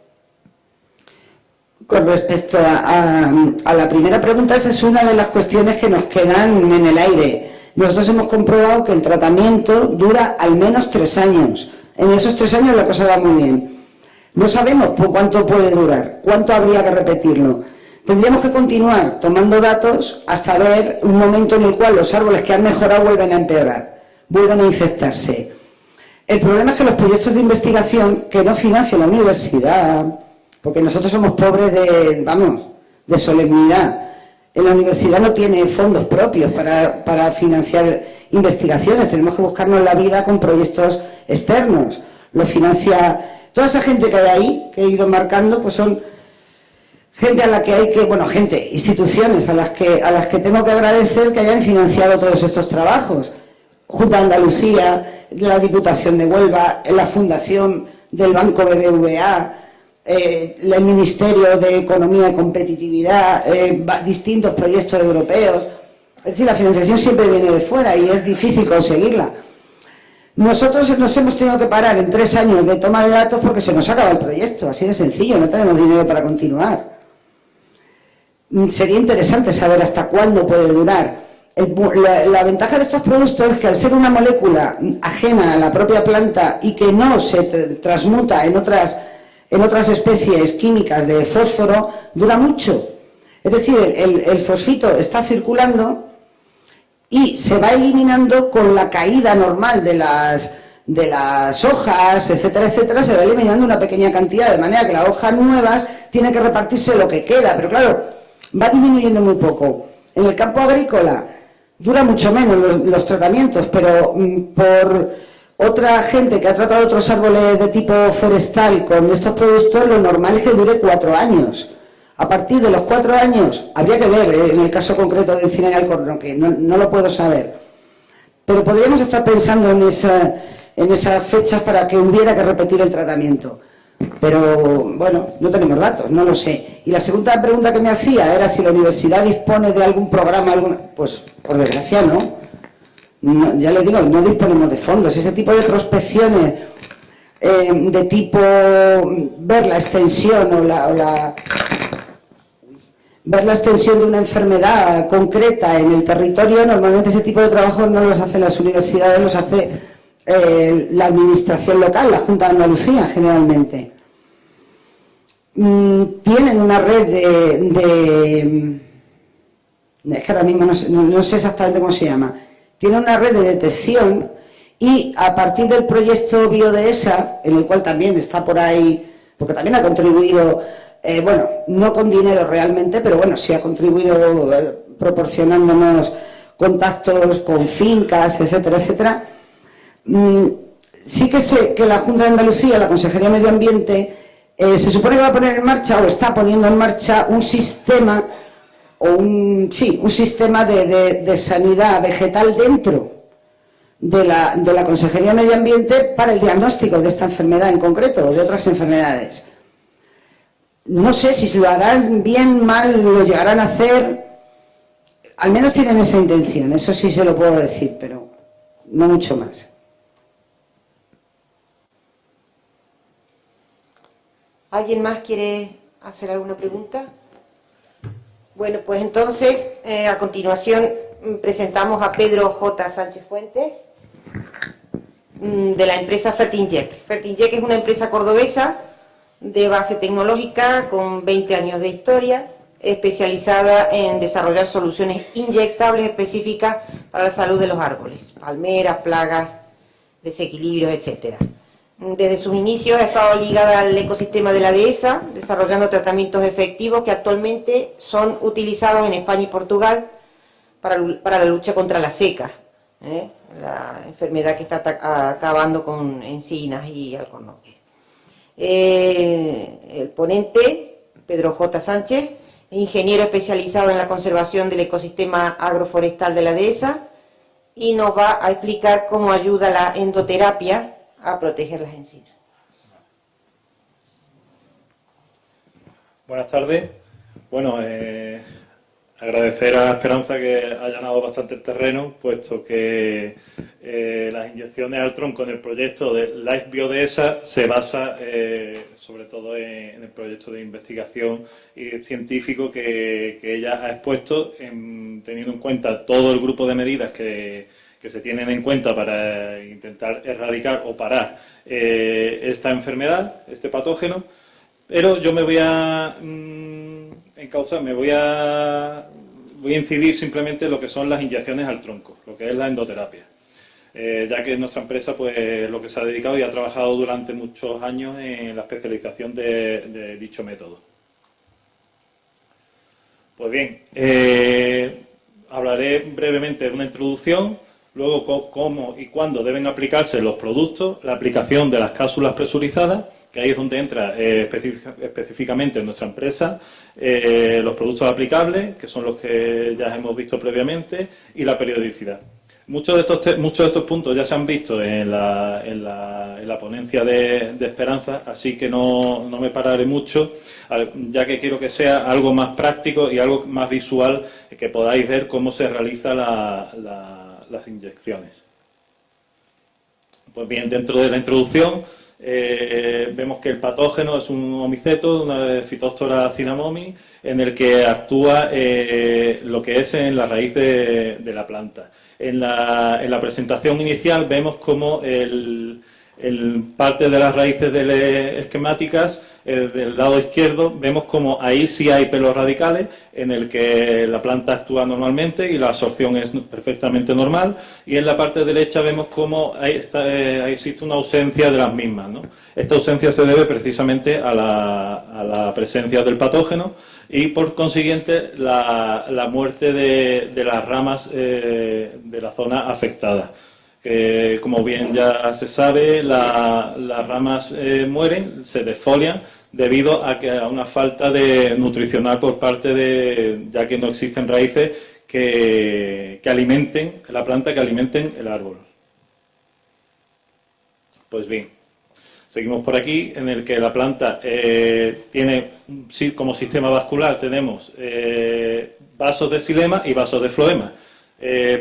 Con respecto a la primera pregunta, esa es una de las cuestiones que nos quedan en el aire. Nosotros hemos comprobado que el tratamiento dura al menos 3 años. En esos 3 años la cosa va muy bien. No sabemos por cuánto puede durar, cuánto habría que repetirlo. Tendríamos que continuar tomando datos hasta ver un momento en el cual los árboles que han mejorado vuelven a empeorar, vuelven a infectarse. El problema es que los proyectos de investigación que no financia la universidad, porque nosotros somos pobres de solemnidad, en la universidad no tiene fondos propios para financiar investigaciones, tenemos que buscarnos la vida con proyectos externos. Lo financia toda esa gente que hay ahí, que he ido marcando, pues son gente a la que hay que, instituciones a las que tengo que agradecer que hayan financiado todos estos trabajos. Junta de Andalucía, la Diputación de Huelva, la Fundación del Banco BBVA, el Ministerio de Economía y Competitividad, distintos proyectos europeos. Es decir, la financiación siempre viene de fuera y es difícil conseguirla. Nosotros nos hemos tenido que parar en 3 años de toma de datos porque se nos acaba el proyecto, así de sencillo, no tenemos dinero para continuar. Sería interesante saber hasta cuándo puede durar. La ventaja de estos productos es que al ser una molécula ajena a la propia planta y que no se transmuta en otras especies químicas de fósforo, dura mucho. Es decir, el fosfito está circulando y se va eliminando con la caída normal de las hojas, etcétera, etcétera, se va eliminando una pequeña cantidad, de manera que las hojas nuevas tienen que repartirse lo que queda, pero claro, va disminuyendo muy poco. En el campo agrícola dura mucho menos los tratamientos, pero por otra gente que ha tratado otros árboles de tipo forestal con estos productos, lo normal es que dure 4 años. A partir de los 4 años, habría que ver en el caso concreto de encina y alcornón, que no lo puedo saber, pero podríamos estar pensando en esas fechas para que hubiera que repetir el tratamiento. Pero, bueno, no tenemos datos, no lo sé. Y la segunda pregunta que me hacía era si la universidad dispone de algún programa, pues, por desgracia, no. Ya le digo, no disponemos de fondos. Ese tipo de prospecciones, de tipo ver la extensión ver la extensión de una enfermedad concreta en el territorio, normalmente ese tipo de trabajos no los hacen las universidades, los hace la administración local, la Junta de Andalucía, generalmente. Tienen una red es que ahora mismo no sé exactamente cómo se llama. Tienen una red de detección y a partir del proyecto Biodehesa, en el cual también está por ahí, porque también ha contribuido, bueno, no con dinero realmente, pero bueno, sí ha contribuido proporcionándonos contactos con fincas, etcétera, etcétera. Sí que sé que la Junta de Andalucía, la Consejería de Medio Ambiente, se supone que va a poner en marcha o está poniendo en marcha un sistema un sistema de sanidad vegetal dentro de la Consejería de Medio Ambiente para el diagnóstico de esta enfermedad en concreto o de otras enfermedades. No sé si lo harán bien, mal, lo llegarán a hacer. Al menos tienen esa intención, eso sí se lo puedo decir, pero no mucho más. ¿Alguien más quiere hacer alguna pregunta? Bueno, pues entonces, a continuación, presentamos a Pedro J. Sánchez Fuentes, de la empresa Fertinjec. Fertinjec es una empresa cordobesa de base tecnológica con 20 años de historia, especializada en desarrollar soluciones inyectables específicas para la salud de los árboles, palmeras, plagas, desequilibrios, etcétera. Desde sus inicios ha estado ligada al ecosistema de la dehesa, desarrollando tratamientos efectivos que actualmente son utilizados en España y Portugal para la lucha contra la seca, la enfermedad que está acabando con encinas y alcornoques. El ponente, Pedro J. Sánchez, es ingeniero especializado en la conservación del ecosistema agroforestal de la dehesa y nos va a explicar cómo ayuda la endoterapia a proteger las encinas. Buenas tardes. Bueno, agradecer a Esperanza que ha allanado bastante el terreno, puesto que las inyecciones al tronco en el proyecto de Life Biodehesa se basa sobre todo en el proyecto de investigación y científico que ella ha expuesto, teniendo en cuenta todo el grupo de medidas que se tienen en cuenta para intentar erradicar o parar esta enfermedad, este patógeno, pero yo me voy a encauzar, voy a incidir simplemente en lo que son las inyecciones al tronco, lo que es la endoterapia, ya que nuestra empresa pues lo que se ha dedicado y ha trabajado durante muchos años en la especialización de dicho método. Pues bien, hablaré brevemente de una introducción. Luego, cómo y cuándo deben aplicarse los productos, la aplicación de las cápsulas presurizadas, que ahí es donde entra específicamente en nuestra empresa, los productos aplicables, que son los que ya hemos visto previamente, y la periodicidad. Muchos de estos puntos ya se han visto en la ponencia de Esperanza, así que no me pararé mucho, ya que quiero que sea algo más práctico y algo más visual, que podáis ver cómo se realiza las inyecciones. Pues bien, dentro de la introducción vemos que el patógeno es un omiceto, una Phytophthora cinnamomi, en el que actúa lo que es en la raíz de la planta. En la presentación inicial vemos cómo parte de las raíces esquemáticas del lado izquierdo vemos como ahí sí hay pelos radicales en el que la planta actúa normalmente y la absorción es perfectamente normal, y en la parte derecha vemos como ahí existe una ausencia de las mismas, ¿no? Esta ausencia se debe precisamente a la presencia del patógeno y por consiguiente la muerte de las ramas de la zona afectada. Como bien ya se sabe, las ramas mueren, se desfolian debido a una falta de nutricional por parte ya que no existen raíces que alimenten la planta, que alimenten el árbol. Pues bien, seguimos por aquí, en el que la planta tiene como sistema vascular, tenemos vasos de xilema y vasos de floema.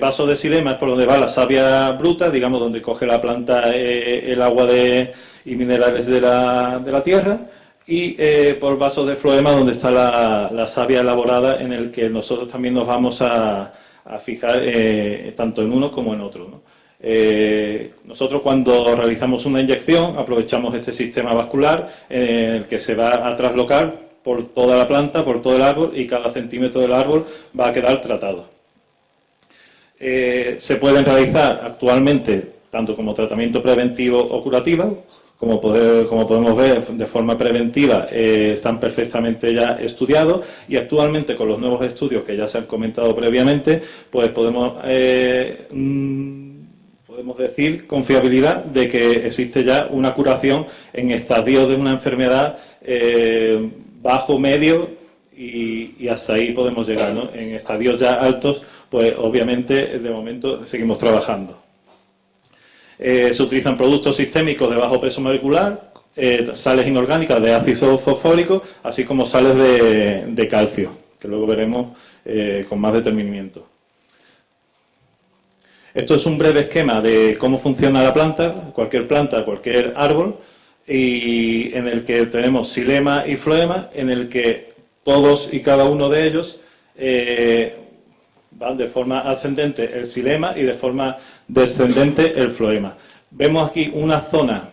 Vaso de xilema es por donde va la savia bruta, digamos, donde coge la planta el agua y minerales de la tierra, y por vaso de floema, donde está la savia elaborada, en el que nosotros también nos vamos a fijar tanto en uno como en otro, ¿no? Nosotros cuando realizamos una inyección aprovechamos este sistema vascular en el que se va a traslocar por toda la planta, por todo el árbol, y cada centímetro del árbol va a quedar tratado. Se pueden realizar actualmente tanto como tratamiento preventivo o curativo, como podemos ver de forma preventiva están perfectamente ya estudiados, y actualmente con los nuevos estudios que ya se han comentado previamente, pues podemos decir con fiabilidad de que existe ya una curación en estadios de una enfermedad bajo, medio y hasta ahí podemos llegar, ¿no? En estadios ya altos, pues obviamente de momento seguimos trabajando. Se utilizan productos sistémicos de bajo peso molecular, sales inorgánicas de ácido fosfórico, así como sales de calcio, que luego veremos con más detenimiento. Esto es un breve esquema de cómo funciona la planta, cualquier árbol, y en el que tenemos xilema y floema, en el que todos y cada uno de ellos van de forma ascendente el xilema y de forma descendente el floema. Vemos aquí una zona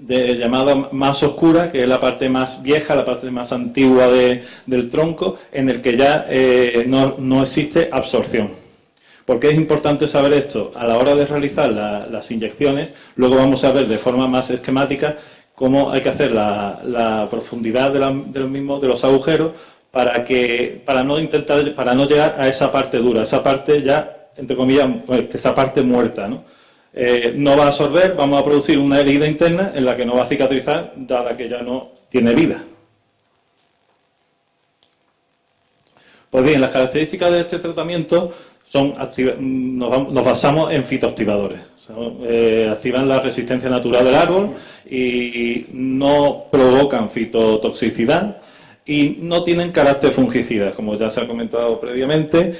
llamada más oscura, que es la parte más vieja, la parte más antigua del tronco, en el que ya no existe absorción. ¿Por qué es importante saber esto? A la hora de realizar las inyecciones, luego vamos a ver de forma más esquemática cómo hay que hacer la profundidad de los agujeros para no llegar a esa parte dura, esa parte ya, entre comillas, esa parte muerta, ¿no? No va a absorber, vamos a producir una herida interna en la que no va a cicatrizar, dada que ya no tiene vida. Pues bien, las características de este tratamiento nos basamos en fitoactivadores. Activan la resistencia natural del árbol y no provocan fitotoxicidad y no tienen carácter fungicida, como ya se ha comentado previamente.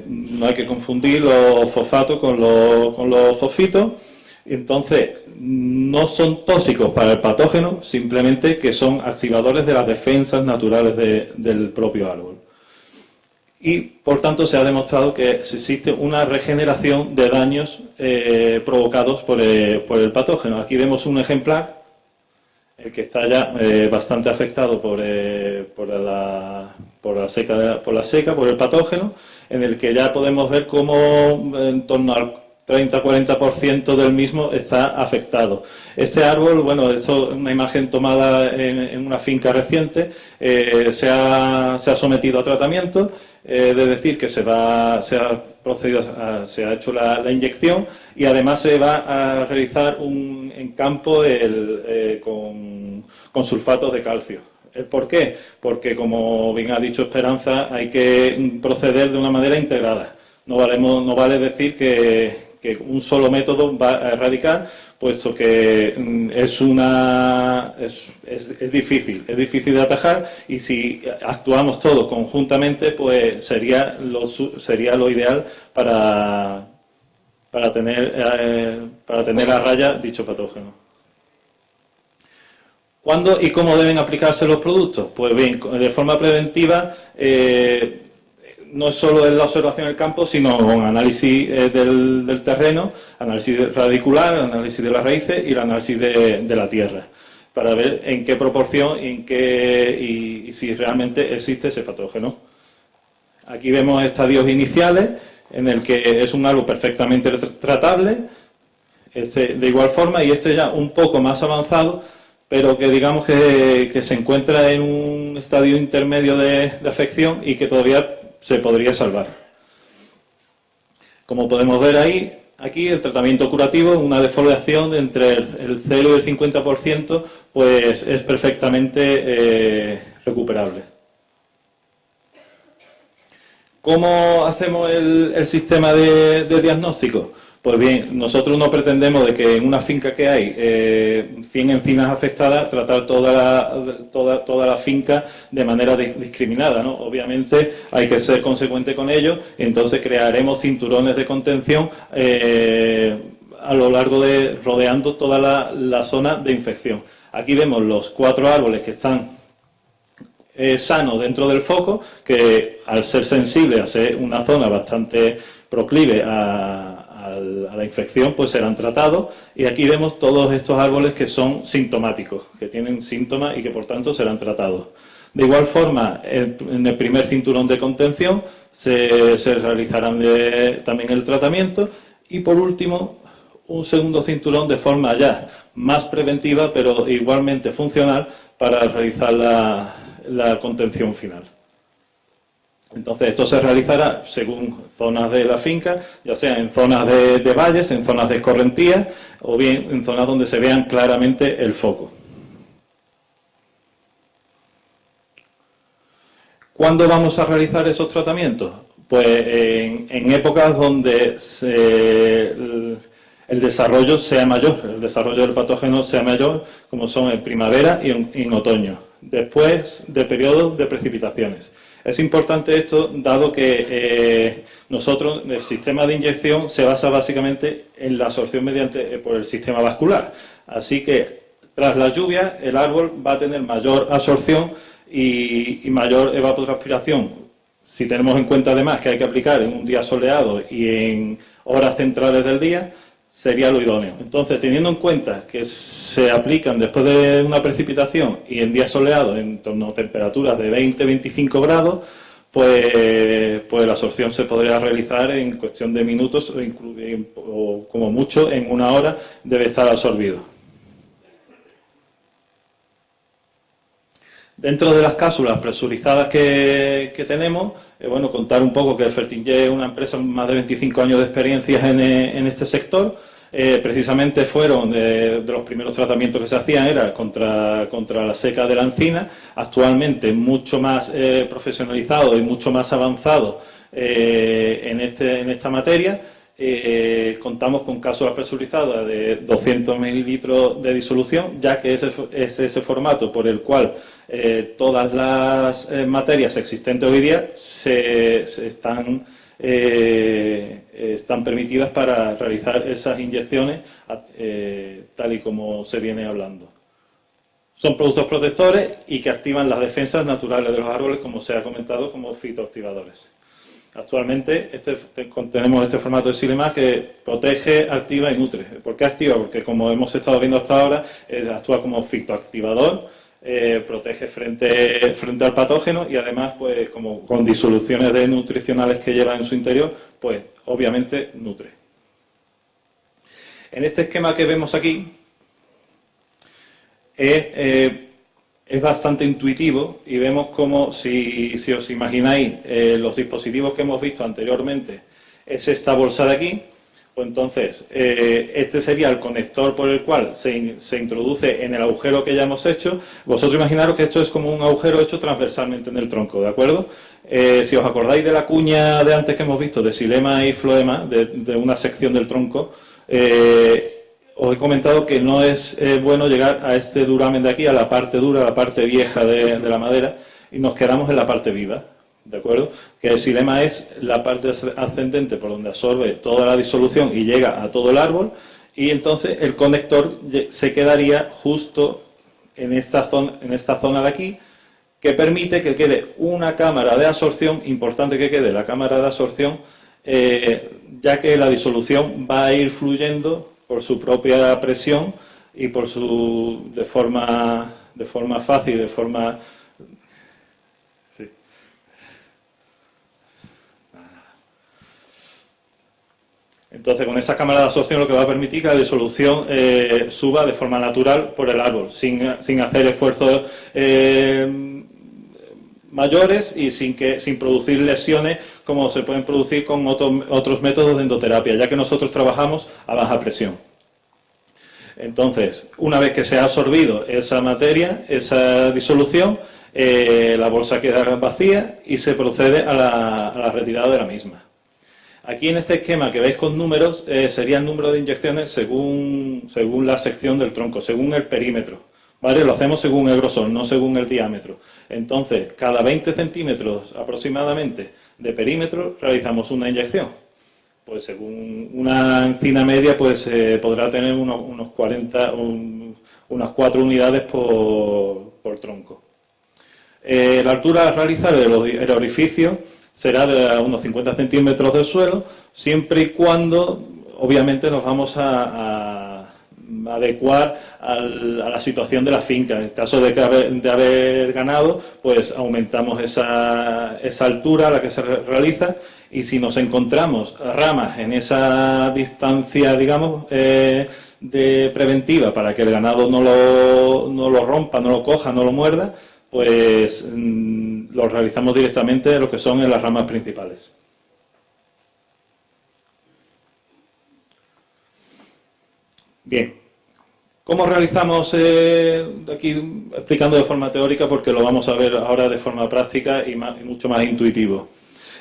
No hay que confundir los fosfatos con los fosfitos. Entonces, no son tóxicos para el patógeno, simplemente que son activadores de las defensas naturales del propio árbol. Y, por tanto, se ha demostrado que existe una regeneración de daños provocados por el patógeno. Aquí vemos un ejemplar, el que está ya bastante afectado por la seca, por el patógeno, en el que ya podemos ver cómo en torno al 30-40% del mismo está afectado. Este árbol, bueno, esto es una imagen tomada en una finca reciente, se ha sometido a tratamiento, de decir que se ha hecho la inyección, y además se va a realizar en campo con sulfatos de calcio. ¿Por qué? Porque, como bien ha dicho Esperanza, hay que proceder de una manera integrada. No vale decir que un solo método va a erradicar, puesto que es difícil de atajar, y si actuamos todos conjuntamente, pues sería lo ideal para tener a raya dicho patógeno. ¿Cuándo y cómo deben aplicarse los productos? Pues bien, de forma preventiva, no es solo en la observación del campo, sino con análisis del terreno, análisis radicular, análisis de las raíces y el análisis de la tierra. para ver en qué proporción y si realmente existe ese patógeno. Aquí vemos estadios iniciales en el que es un árbol perfectamente tratable, de igual forma, y este ya un poco más avanzado, pero que digamos que se encuentra en un estadio intermedio de afección y que todavía se podría salvar. Como podemos ver ahí, aquí el tratamiento curativo, una defoliación de entre el 0 y el 50%, pues es perfectamente recuperable. ¿Cómo hacemos el sistema de diagnóstico? Pues bien, nosotros no pretendemos de que en una finca que hay 100 encinas afectadas, tratar toda la finca de manera discriminada, ¿no? Obviamente hay que ser consecuente con ello, entonces crearemos cinturones de contención a lo largo rodeando toda la zona de infección. Aquí vemos los 4 árboles que están sanos dentro del foco, que al ser sensible, a ser una zona bastante proclive a la infección, pues serán tratados, y aquí vemos todos estos árboles que son sintomáticos, que tienen síntomas y que por tanto serán tratados. De igual forma, en el primer cinturón de contención se realizarán también el tratamiento, y por último un segundo cinturón de forma ya más preventiva pero igualmente funcional para realizar la contención final. Entonces esto se realizará según zonas de la finca, ya sea en zonas de valles, en zonas de escorrentías o bien en zonas donde se vean claramente el foco. ¿Cuándo vamos a realizar esos tratamientos? Pues en épocas donde el desarrollo sea mayor, el desarrollo del patógeno sea mayor, como son en primavera y en otoño, después de periodos de precipitaciones. Es importante esto, dado que nosotros, el sistema de inyección se basa básicamente en la absorción por el sistema vascular. Así que, tras la lluvia, el árbol va a tener mayor absorción y mayor evapotranspiración. Si tenemos en cuenta además que hay que aplicar en un día soleado y en horas centrales del día, sería lo idóneo. Entonces, teniendo en cuenta que se aplican después de una precipitación y en días soleados en torno a temperaturas de 20-25 grados, pues la absorción se podría realizar en cuestión de minutos o como mucho en una hora debe estar absorbido. Dentro de las cápsulas presurizadas que tenemos, bueno, contar un poco que Fertinge es una empresa con más de 25 años de experiencia en este sector. Precisamente fueron de los primeros tratamientos que se hacían era contra la seca de la encina, actualmente mucho más profesionalizado y mucho más avanzado en esta materia. Contamos con cápsulas presurizadas de 200 mililitros de disolución, ya que es ese formato por el cual todas las materias existentes hoy día están permitidas para realizar esas inyecciones tal y como se viene hablando. Son productos protectores y que activan las defensas naturales de los árboles, como se ha comentado, como fitoactivadores. Actualmente tenemos este formato de Silema que protege, activa y nutre. ¿Por qué activa? Porque como hemos estado viendo hasta ahora, actúa como fitoactivador, protege frente al patógeno y además, pues, como con disoluciones nutricionales que lleva en su interior, pues obviamente nutre. En este esquema que vemos aquí es bastante intuitivo y vemos como, si os imagináis los dispositivos que hemos visto anteriormente, es esta bolsa de aquí. Pues entonces, este sería el conector por el cual se introduce en el agujero que ya hemos hecho. Vosotros imaginaros que esto es como un agujero hecho transversalmente en el tronco, ¿de acuerdo? Si os acordáis de la cuña de antes que hemos visto, de xilema y floema, de una sección del tronco, os he comentado que no es bueno llegar a este duramen de aquí, a la parte dura, a la parte vieja de la madera, y nos quedamos en la parte viva. ¿De acuerdo? Que el xilema es la parte ascendente por donde absorbe toda la disolución y llega a todo el árbol, y entonces el conector se quedaría justo en esta zona de aquí, que permite que quede una cámara de absorción, importante que quede la cámara de absorción, ya que la disolución va a ir fluyendo por su propia presión y de forma fácil, de forma... Sí. Entonces, con esa cámara de absorción lo que va a permitir que la disolución suba de forma natural por el árbol, sin hacer esfuerzos mayores y sin producir lesiones como se pueden producir con otros métodos de endoterapia, ya que nosotros trabajamos a baja presión. Entonces, una vez que se ha absorbido esa materia, esa disolución, la bolsa queda vacía y se procede a la retirada de la misma. Aquí en este esquema que veis con números sería el número de inyecciones según la sección del tronco, según el perímetro, ¿vale? Lo hacemos según el grosor, no según el diámetro. Entonces, cada 20 centímetros aproximadamente de perímetro realizamos una inyección. Pues según una encina media pues podrá tener unos 40, unas 4 unidades por tronco. La altura a realizar el orificio será de unos 50 centímetros del suelo, siempre y cuando, obviamente, nos vamos a adecuar a la situación de la finca. En caso de haber ganado, pues aumentamos esa altura a la que se realiza, y si nos encontramos ramas en esa distancia, digamos, de preventiva para que el ganado no lo rompa, no lo coja, no lo muerda, pues lo realizamos directamente en lo que son en las ramas principales. Bien, ¿cómo realizamos, aquí explicando de forma teórica porque lo vamos a ver ahora de forma práctica y mucho más intuitivo?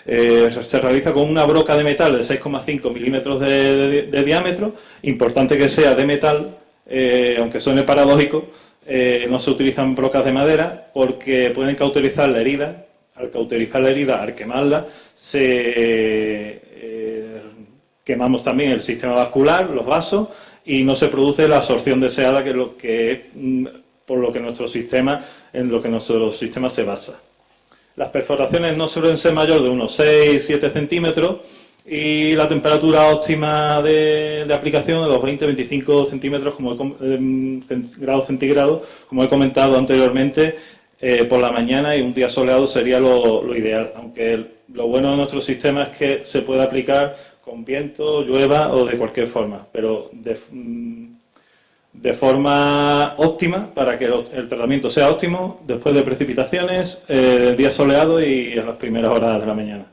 Se realiza con una broca de metal de 6,5 milímetros de diámetro, importante que sea de metal, aunque suene paradójico. No se utilizan brocas de madera porque pueden cauterizar la herida. Al cauterizar la herida, al quemarla, quemamos también el sistema vascular, los vasos, y no se produce la absorción deseada, que es en lo que nuestro sistema se basa. Las perforaciones no suelen ser mayor de unos 6-7 centímetros, y la temperatura óptima de aplicación de los 20-25 centímetros grados centígrados, como he comentado anteriormente, por la mañana, y un día soleado sería lo ideal, aunque lo bueno de nuestro sistema es que se puede aplicar con viento, llueva o de cualquier forma, pero de forma óptima, para que el tratamiento sea óptimo después de precipitaciones, día soleado y a las primeras horas de la mañana.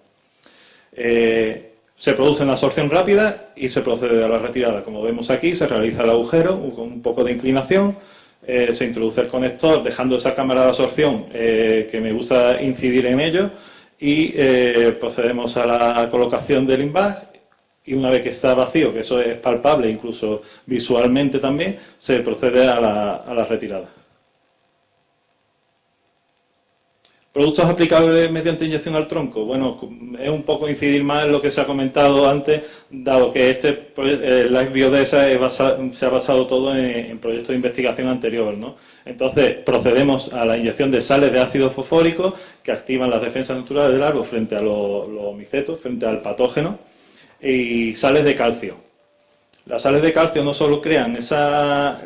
Se produce una absorción rápida y se procede a la retirada. Como vemos aquí, se realiza el agujero con un poco de inclinación, se introduce el conector dejando esa cámara de absorción, que me gusta incidir en ello, y procedemos a la colocación del imbag, y una vez que está vacío, que eso es palpable incluso visualmente también, se procede a la retirada. ¿Productos aplicables mediante inyección al tronco? Bueno, es un poco incidir más en lo que se ha comentado antes, dado que Life Biodesa se ha basado todo en proyectos de investigación anterior, ¿no? Entonces, procedemos a la inyección de sales de ácido fosfórico que activan las defensas naturales del árbol frente a los micetos, frente al patógeno, y sales de calcio. Las sales de calcio no solo crean esa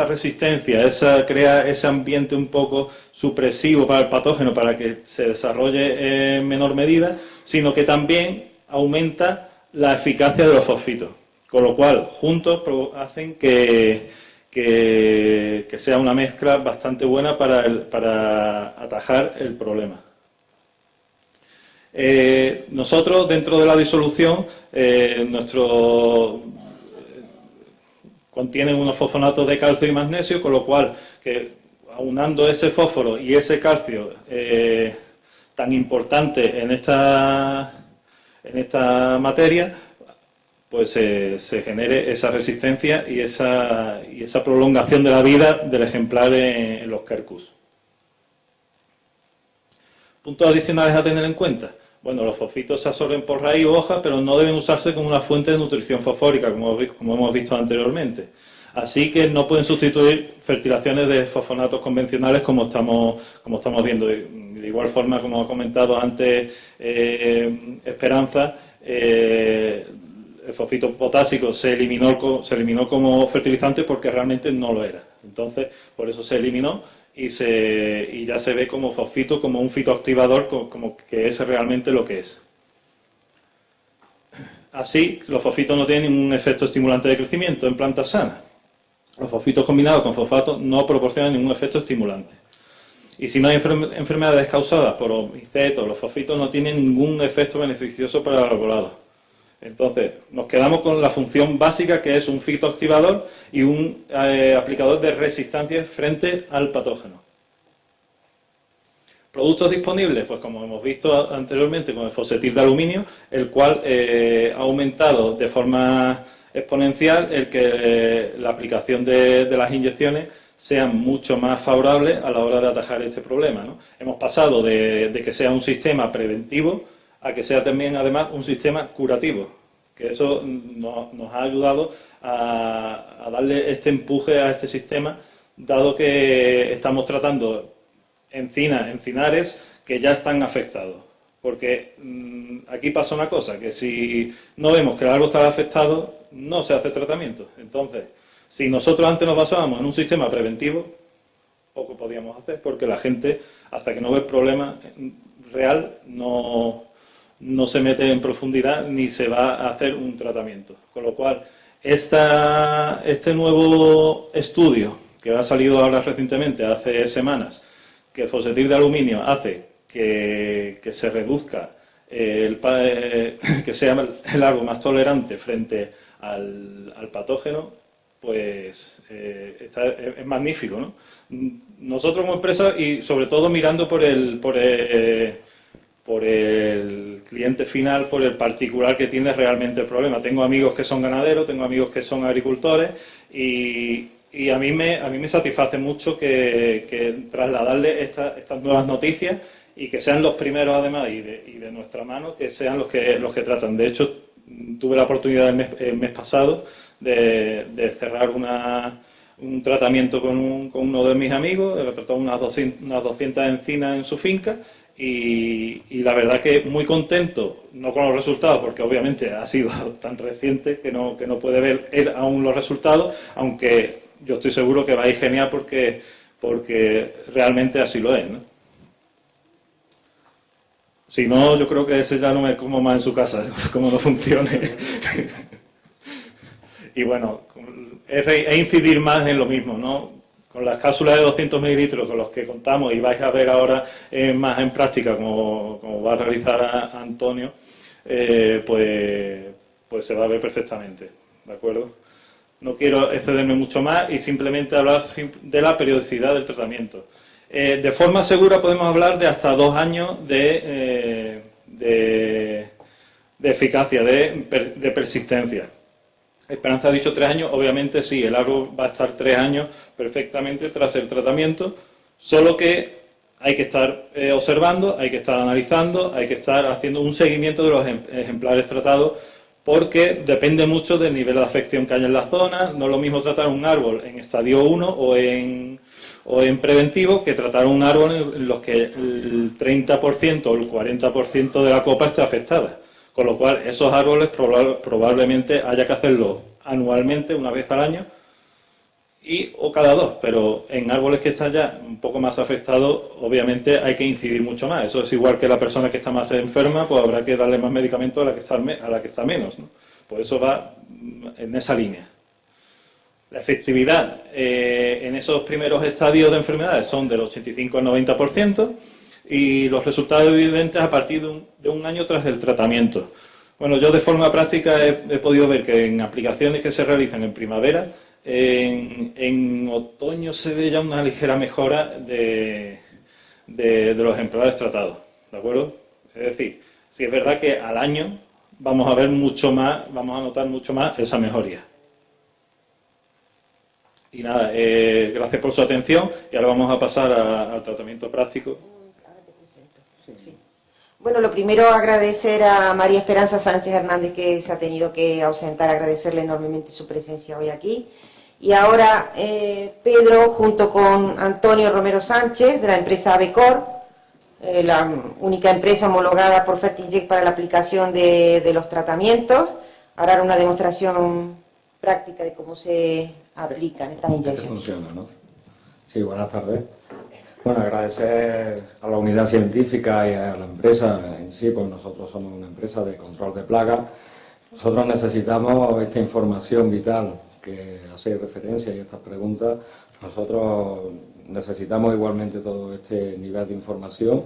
resistencia, crea ese ambiente un poco supresivo para el patógeno para que se desarrolle en menor medida, sino que también aumenta la eficacia de los fosfitos, con lo cual juntos hacen que sea una mezcla bastante buena para atajar el problema. Nosotros, dentro de la disolución, contienen unos fosfonatos de calcio y magnesio, con lo cual, aunando ese fósforo y ese calcio tan importante en esta materia, pues se genere esa resistencia y esa prolongación de la vida del ejemplar en los quercus. Puntos adicionales a tener en cuenta. Bueno, los fosfitos se absorben por raíz o hoja, pero no deben usarse como una fuente de nutrición fosfórica, como hemos visto anteriormente. Así que no pueden sustituir fertilizaciones de fosfonatos convencionales como estamos viendo. De igual forma, como ha comentado antes Esperanza, el fosfito potásico se eliminó como fertilizante porque realmente no lo era. Entonces, por eso se eliminó y ya se ve como fosfito, como un fitoactivador, como que es realmente lo que es. Así, los fosfitos no tienen ningún efecto estimulante de crecimiento en plantas sanas. Los fosfitos combinados con fosfato no proporcionan ningún efecto estimulante. Y si no hay enfermedades causadas por micetos, los fosfitos no tienen ningún efecto beneficioso para el arbolado. Entonces, nos quedamos con la función básica, que es un fitoactivador y un aplicador de resistencia frente al patógeno. Productos disponibles, pues como hemos visto anteriormente con el fosfetil de aluminio, el cual ha aumentado de forma exponencial el que la aplicación de las inyecciones sea mucho más favorable a la hora de atajar este problema, ¿no? Hemos pasado de que sea un sistema preventivo a que sea también, además, un sistema curativo, que eso nos ha ayudado a darle este empuje a este sistema, dado que estamos tratando encinares que ya están afectados. Porque aquí pasa una cosa, que si no vemos que el árbol está afectado, no se hace tratamiento. Entonces, si nosotros antes nos basábamos en un sistema preventivo, poco podíamos hacer, porque la gente, hasta que no ve el problema real, no se mete en profundidad ni se va a hacer un tratamiento. Con lo cual, este nuevo estudio que ha salido ahora recientemente, hace semanas, que el fosfetil de aluminio hace que se reduzca, que sea el árbol más tolerante frente al patógeno, pues es magnífico, ¿no? Nosotros como empresa, y sobre todo mirando por el cliente final, por el particular que tiene realmente el problema. Tengo amigos que son ganaderos, tengo amigos que son agricultores y a mí me satisface mucho que trasladarle estas nuevas noticias y que sean los primeros, además, y de nuestra mano, que sean los que tratan. De hecho, tuve la oportunidad el mes pasado de cerrar un tratamiento con uno de mis amigos. He tratado unas 200 encinas en su finca y la verdad que muy contento, no con los resultados, porque obviamente ha sido tan reciente que no puede ver él aún los resultados, aunque yo estoy seguro que va a ir genial porque realmente así lo es, ¿no? Si no, yo creo que ese ya no me como más en su casa, como no funcione. Y bueno, es incidir más en lo mismo, ¿no? Con las cápsulas de 200 mililitros con los que contamos, y vais a ver ahora más en práctica como va a realizar Antonio, pues se va a ver perfectamente, ¿de acuerdo? No quiero excederme mucho más y simplemente hablar de la periodicidad del tratamiento. De forma segura podemos hablar de hasta 2 años de eficacia, de persistencia. Esperanza ha dicho 3 años, obviamente sí, el árbol va a estar 3 años perfectamente tras el tratamiento, solo que hay que estar observando, hay que estar analizando, hay que estar haciendo un seguimiento de los ejemplares tratados, porque depende mucho del nivel de afección que haya en la zona. No es lo mismo tratar un árbol en estadio 1 o en preventivo que tratar un árbol en los que el 30% o el 40% de la copa esté afectada. Con lo cual, esos árboles probablemente haya que hacerlo anualmente, una vez al año, o cada 2. Pero en árboles que están ya un poco más afectados, obviamente hay que incidir mucho más. Eso es igual que la persona que está más enferma, pues habrá que darle más medicamento a la que está menos, ¿no? Por eso va en esa línea. La efectividad en esos primeros estadios de enfermedades son del 85 al 90%. Y los resultados evidentes a partir de un año tras el tratamiento. Bueno, yo de forma práctica he podido ver que en aplicaciones que se realizan en primavera, en otoño se ve ya una ligera mejora de los ejemplares tratados, ¿de acuerdo? Es decir, si es verdad que al año vamos a ver mucho más, vamos a notar mucho más esa mejoría. Y nada, gracias por su atención y ahora vamos a pasar al tratamiento práctico. Sí. Bueno, lo primero agradecer a María Esperanza Sánchez Hernández, que se ha tenido que ausentar, agradecerle enormemente su presencia hoy aquí. Y ahora Pedro, junto con Antonio Romero Sánchez, de la empresa Avecor, la única empresa homologada por Fertinject para la aplicación de los tratamientos, Ahora hará una demostración práctica de cómo se aplican estas Que inyecciones. funciona, ¿no? Sí, buenas tardes. Bueno, agradecer a la unidad científica y a la empresa en sí, pues nosotros somos una empresa de control de plagas. Nosotros necesitamos esta información vital que hace referencia y estas preguntas. Nosotros necesitamos igualmente todo este nivel de información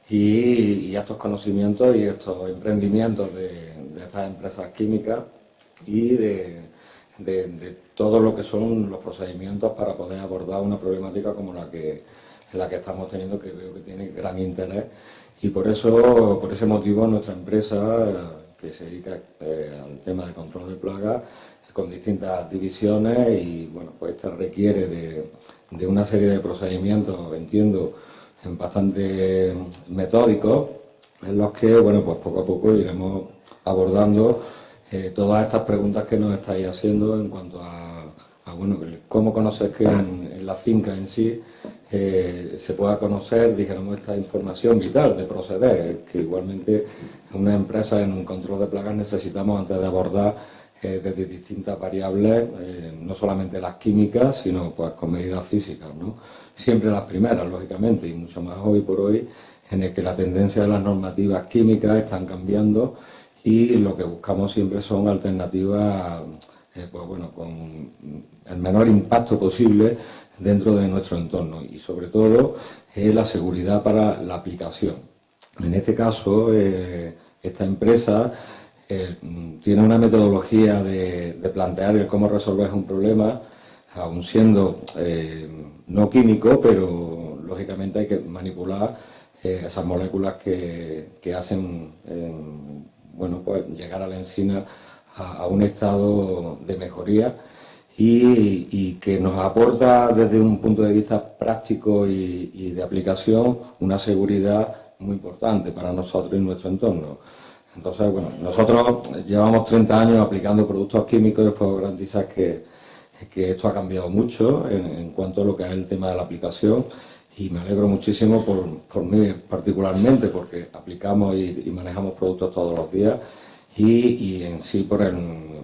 y estos conocimientos y estos emprendimientos de estas empresas químicas y de todo lo que son los procedimientos para poder abordar una problemática como la que estamos teniendo, que veo que tiene gran interés, y por ese motivo nuestra empresa, que se dedica al tema de control de plagas, con distintas divisiones, y bueno, pues esta requiere de una serie de procedimientos, entiendo, bastante metódicos, en los que, bueno, pues poco a poco iremos abordando todas estas preguntas que nos estáis haciendo en cuanto a bueno, cómo conocer que en la finca en sí se pueda conocer, dijéramos, esta información vital de proceder, que igualmente una empresa en un control de plagas necesitamos antes de abordar desde distintas variables, no solamente las químicas, sino pues con medidas físicas, ¿no? Siempre las primeras, lógicamente, y mucho más hoy por hoy, en el que la tendencia de las normativas químicas están cambiando y lo que buscamos siempre son alternativas pues bueno, con el menor impacto posible dentro de nuestro entorno y sobre todo la seguridad para la aplicación. En este caso, esta empresa tiene una metodología de plantear el cómo resolver un problema, aun siendo no químico, pero lógicamente hay que manipular esas moléculas que hacen bueno, pues llegar a la enzima a un estado de mejoría y que nos aporta desde un punto de vista práctico y de aplicación una seguridad muy importante para nosotros y nuestro entorno. Entonces, bueno, nosotros llevamos 30 años aplicando productos químicos y os puedo garantizar que esto ha cambiado mucho en cuanto a lo que es el tema de la aplicación, y me alegro muchísimo por mí particularmente, porque aplicamos y manejamos productos todos los días y en sí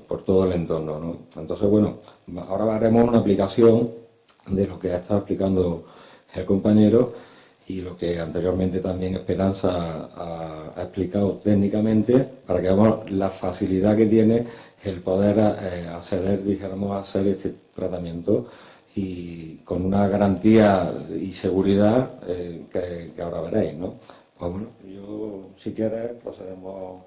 por todo el entorno, ¿no? Entonces, bueno, ahora haremos una aplicación de lo que ha estado explicando el compañero y lo que anteriormente también Esperanza ha explicado técnicamente, para que veamos la facilidad que tiene el poder acceder, dijéramos, a hacer este tratamiento y con una garantía y seguridad que ahora veréis, ¿no? Pues bueno, yo, si quieres, procedemos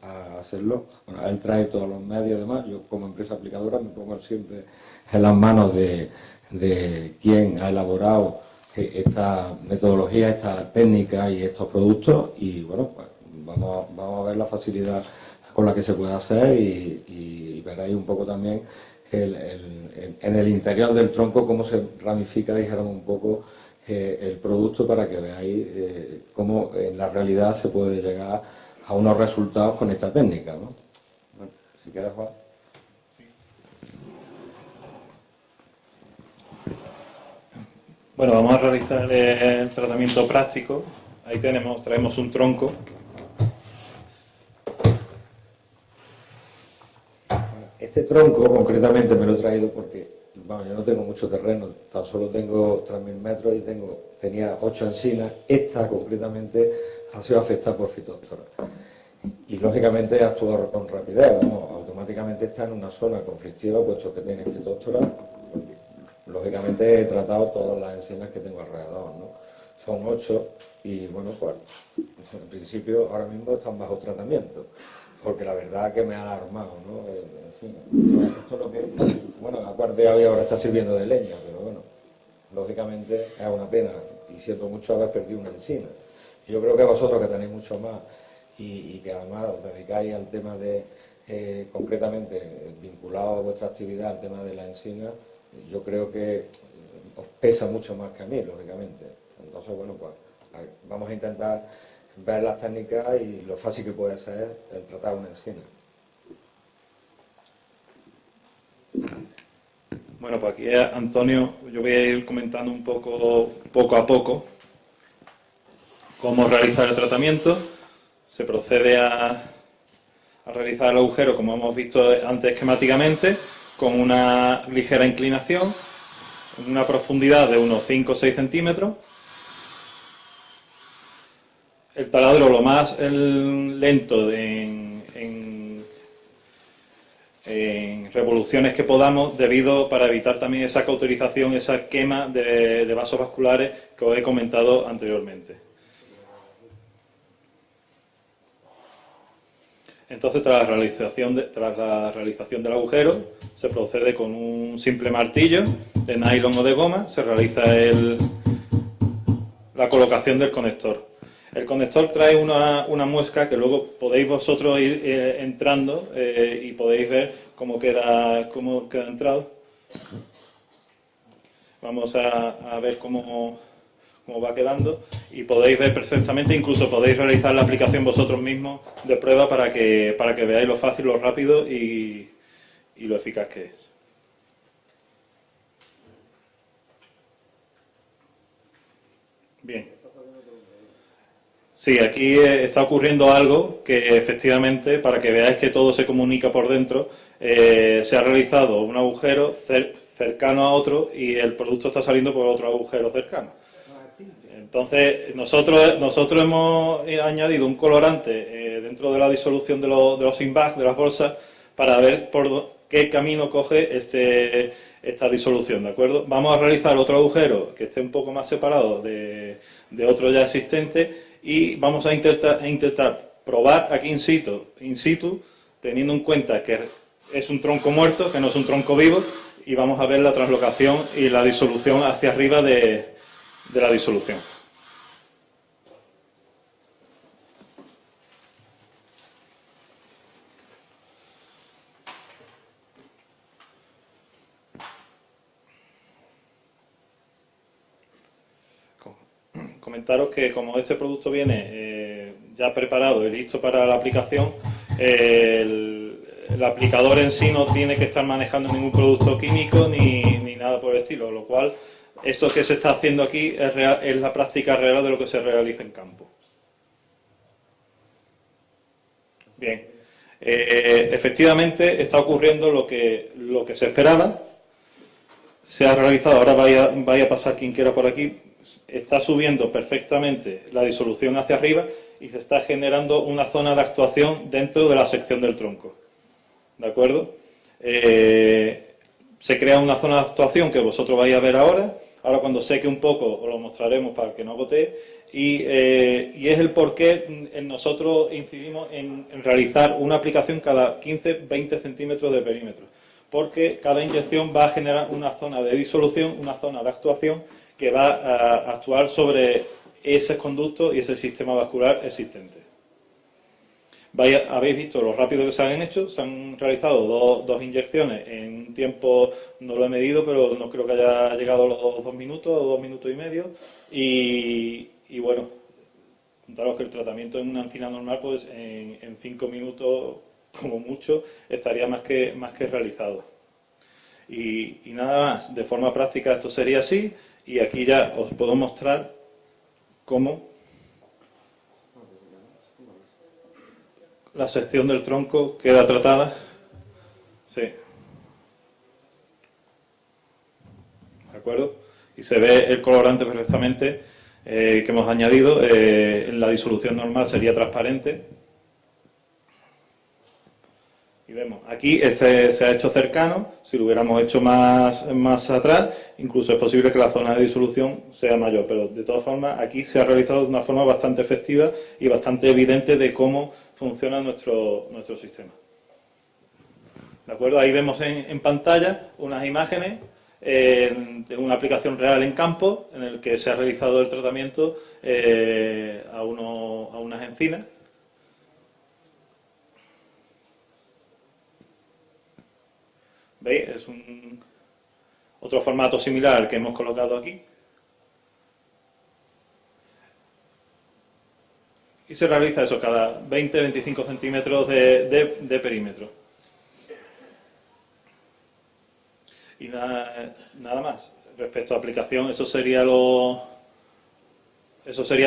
a hacerlo. Bueno, él trae todos los medios y demás. Yo, como empresa aplicadora, me pongo siempre en las manos de quien ha elaborado esta metodología, esta técnica y estos productos, y bueno, pues vamos a ver la facilidad con la que se puede hacer y veréis un poco también en el interior del tronco cómo se ramifica, dijéramos, un poco el producto, para que veáis cómo en la realidad se puede llegar a unos resultados con esta técnica, ¿no? Bueno, si quieres, Juan. Bueno, vamos a realizar el tratamiento práctico. Ahí traemos un tronco. Este tronco concretamente me lo he traído porque, vamos, yo no tengo mucho terreno, tan solo tengo 3.000 metros y tenía 8 encinas. Esta concretamente ha sido afectada por fitóptora. Y lógicamente actúa con rapidez, ¿no? Automáticamente está en una zona conflictiva, puesto que tiene fitóptora. Lógicamente he tratado todas las encinas que tengo alrededor, ¿no? Son 8 y bueno, pues en principio ahora mismo están bajo tratamiento, porque la verdad que me ha alarmado, ¿no? En fin, esto es lo que, bueno, aparte ahora está sirviendo de leña, pero bueno, lógicamente es una pena y siento mucho haber perdido una encina. Y yo creo que vosotros, que tenéis mucho más y que además os dedicáis al tema de, concretamente, vinculado a vuestra actividad al tema de la encina, yo creo que os pesa mucho más que a mí, lógicamente. Entonces, bueno, pues vamos a intentar ver las técnicas y lo fácil que puede ser el tratar una encina. Bueno, pues aquí Antonio, yo voy a ir comentando un poco a poco cómo realizar el tratamiento. Se procede a realizar el agujero, como hemos visto antes esquemáticamente, con una ligera inclinación, una profundidad de unos 5 o 6 centímetros. El taladro lo más lento en revoluciones que podamos, para evitar también esa cauterización, esa quema de vasos vasculares que os he comentado anteriormente. Entonces, tras la realización del agujero, se procede con un simple martillo de nylon o de goma, se realiza la colocación del conector. El conector trae una muesca que luego podéis vosotros ir entrando y podéis ver cómo queda entrado. Vamos a ver cómo va quedando y podéis ver perfectamente, incluso podéis realizar la aplicación vosotros mismos de prueba para que veáis lo fácil, lo rápido y lo eficaz que es. Bien. Sí, aquí está ocurriendo algo que efectivamente, para que veáis que todo se comunica por dentro, se ha realizado un agujero cercano a otro y el producto está saliendo por otro agujero cercano. Entonces, nosotros hemos añadido un colorante dentro de la disolución de los in-bag, de las bolsas, para ver por qué camino coge esta disolución, ¿de acuerdo? Vamos a realizar otro agujero que esté un poco más separado de otro ya existente y vamos a intentar probar aquí in situ, teniendo en cuenta que es un tronco muerto, que no es un tronco vivo, y vamos a ver la translocación y la disolución hacia arriba de la disolución. Comentaros que como este producto viene ya preparado y listo para la aplicación, el aplicador en sí no tiene que estar manejando ningún producto químico ni nada por el estilo, lo cual esto que se está haciendo aquí es la práctica real de lo que se realiza en campo. Bien, efectivamente está ocurriendo lo que se esperaba, se ha realizado, ahora vaya a pasar quien quiera por aquí. Está subiendo perfectamente la disolución hacia arriba y se está generando una zona de actuación dentro de la sección del tronco. ¿De acuerdo? Se crea una zona de actuación que vosotros vais a ver ahora. Ahora cuando seque un poco os lo mostraremos para que no gotee. Y es el por qué nosotros incidimos en realizar una aplicación cada 15-20 centímetros de perímetro. Porque cada inyección va a generar una zona de disolución, una zona de actuación que va a actuar sobre ese conducto y ese sistema vascular existente. Habéis visto lo rápido que se han hecho, se han realizado dos inyecciones en un tiempo, no lo he medido, pero no creo que haya llegado a los 2 minutos o 2 minutos y medio. Y bueno, contaros que el tratamiento en una encina normal, pues en 5 minutos, como mucho, estaría más que realizado. Y nada más, de forma práctica esto sería así. Y aquí ya os puedo mostrar cómo la sección del tronco queda tratada. Sí. ¿De acuerdo? Y se ve el colorante perfectamente que hemos añadido. En la disolución normal sería transparente. Y vemos, aquí este se ha hecho cercano, si lo hubiéramos hecho más atrás, incluso es posible que la zona de disolución sea mayor, pero de todas formas aquí se ha realizado de una forma bastante efectiva y bastante evidente de cómo funciona nuestro sistema. ¿De acuerdo? Ahí vemos en pantalla unas imágenes de una aplicación real en campo en el que se ha realizado el tratamiento a unas encinas. ¿Veis? Es otro formato similar al que hemos colocado aquí. Y se realiza eso cada 20-25 centímetros de perímetro. Y nada más. Respecto a aplicación, eso sería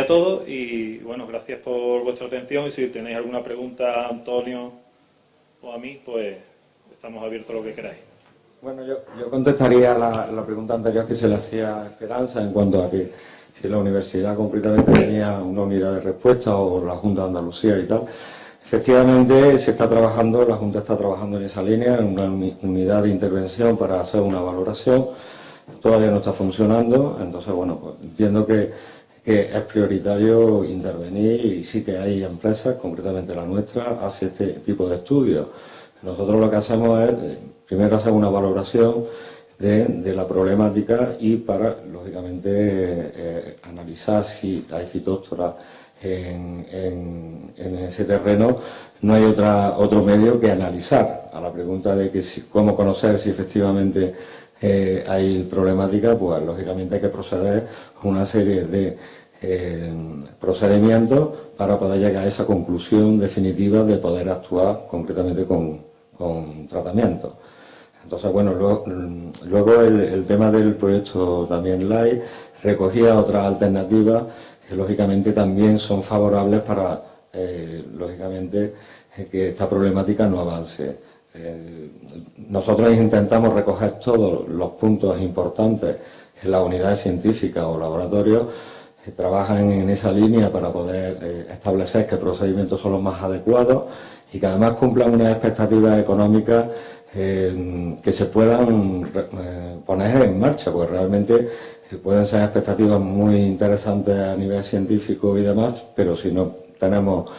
todo. Y bueno, gracias por vuestra atención. Y si tenéis alguna pregunta, Antonio, o a mí, pues estamos abiertos a lo que queráis. Bueno, yo contestaría la pregunta anterior que se le hacía a Esperanza en cuanto a que si la universidad concretamente tenía una unidad de respuesta o la Junta de Andalucía y tal. Efectivamente se está trabajando, la Junta está trabajando en esa línea, en una unidad de intervención para hacer una valoración. Todavía no está funcionando, entonces bueno, pues entiendo que es prioritario intervenir y sí que hay empresas, concretamente la nuestra, hace este tipo de estudios. Nosotros lo que hacemos es primero hacer una valoración de la problemática y para, lógicamente, analizar si hay fitóctora en ese terreno. No hay otro medio que analizar. A la pregunta de que cómo conocer si efectivamente hay problemática, pues lógicamente hay que proceder a una serie de procedimientos para poder llegar a esa conclusión definitiva de poder actuar concretamente con tratamiento. Entonces, bueno, luego el tema del proyecto también LIFE recogía otras alternativas que lógicamente también son favorables para, lógicamente, que esta problemática no avance. Nosotros intentamos recoger todos los puntos importantes en las unidades científicas o laboratorios que trabajan en esa línea para poder establecer qué procedimientos son los más adecuados y que además cumplan unas expectativas económicas que se puedan poner en marcha, porque realmente pueden ser expectativas muy interesantes a nivel científico y demás, pero si no tenemos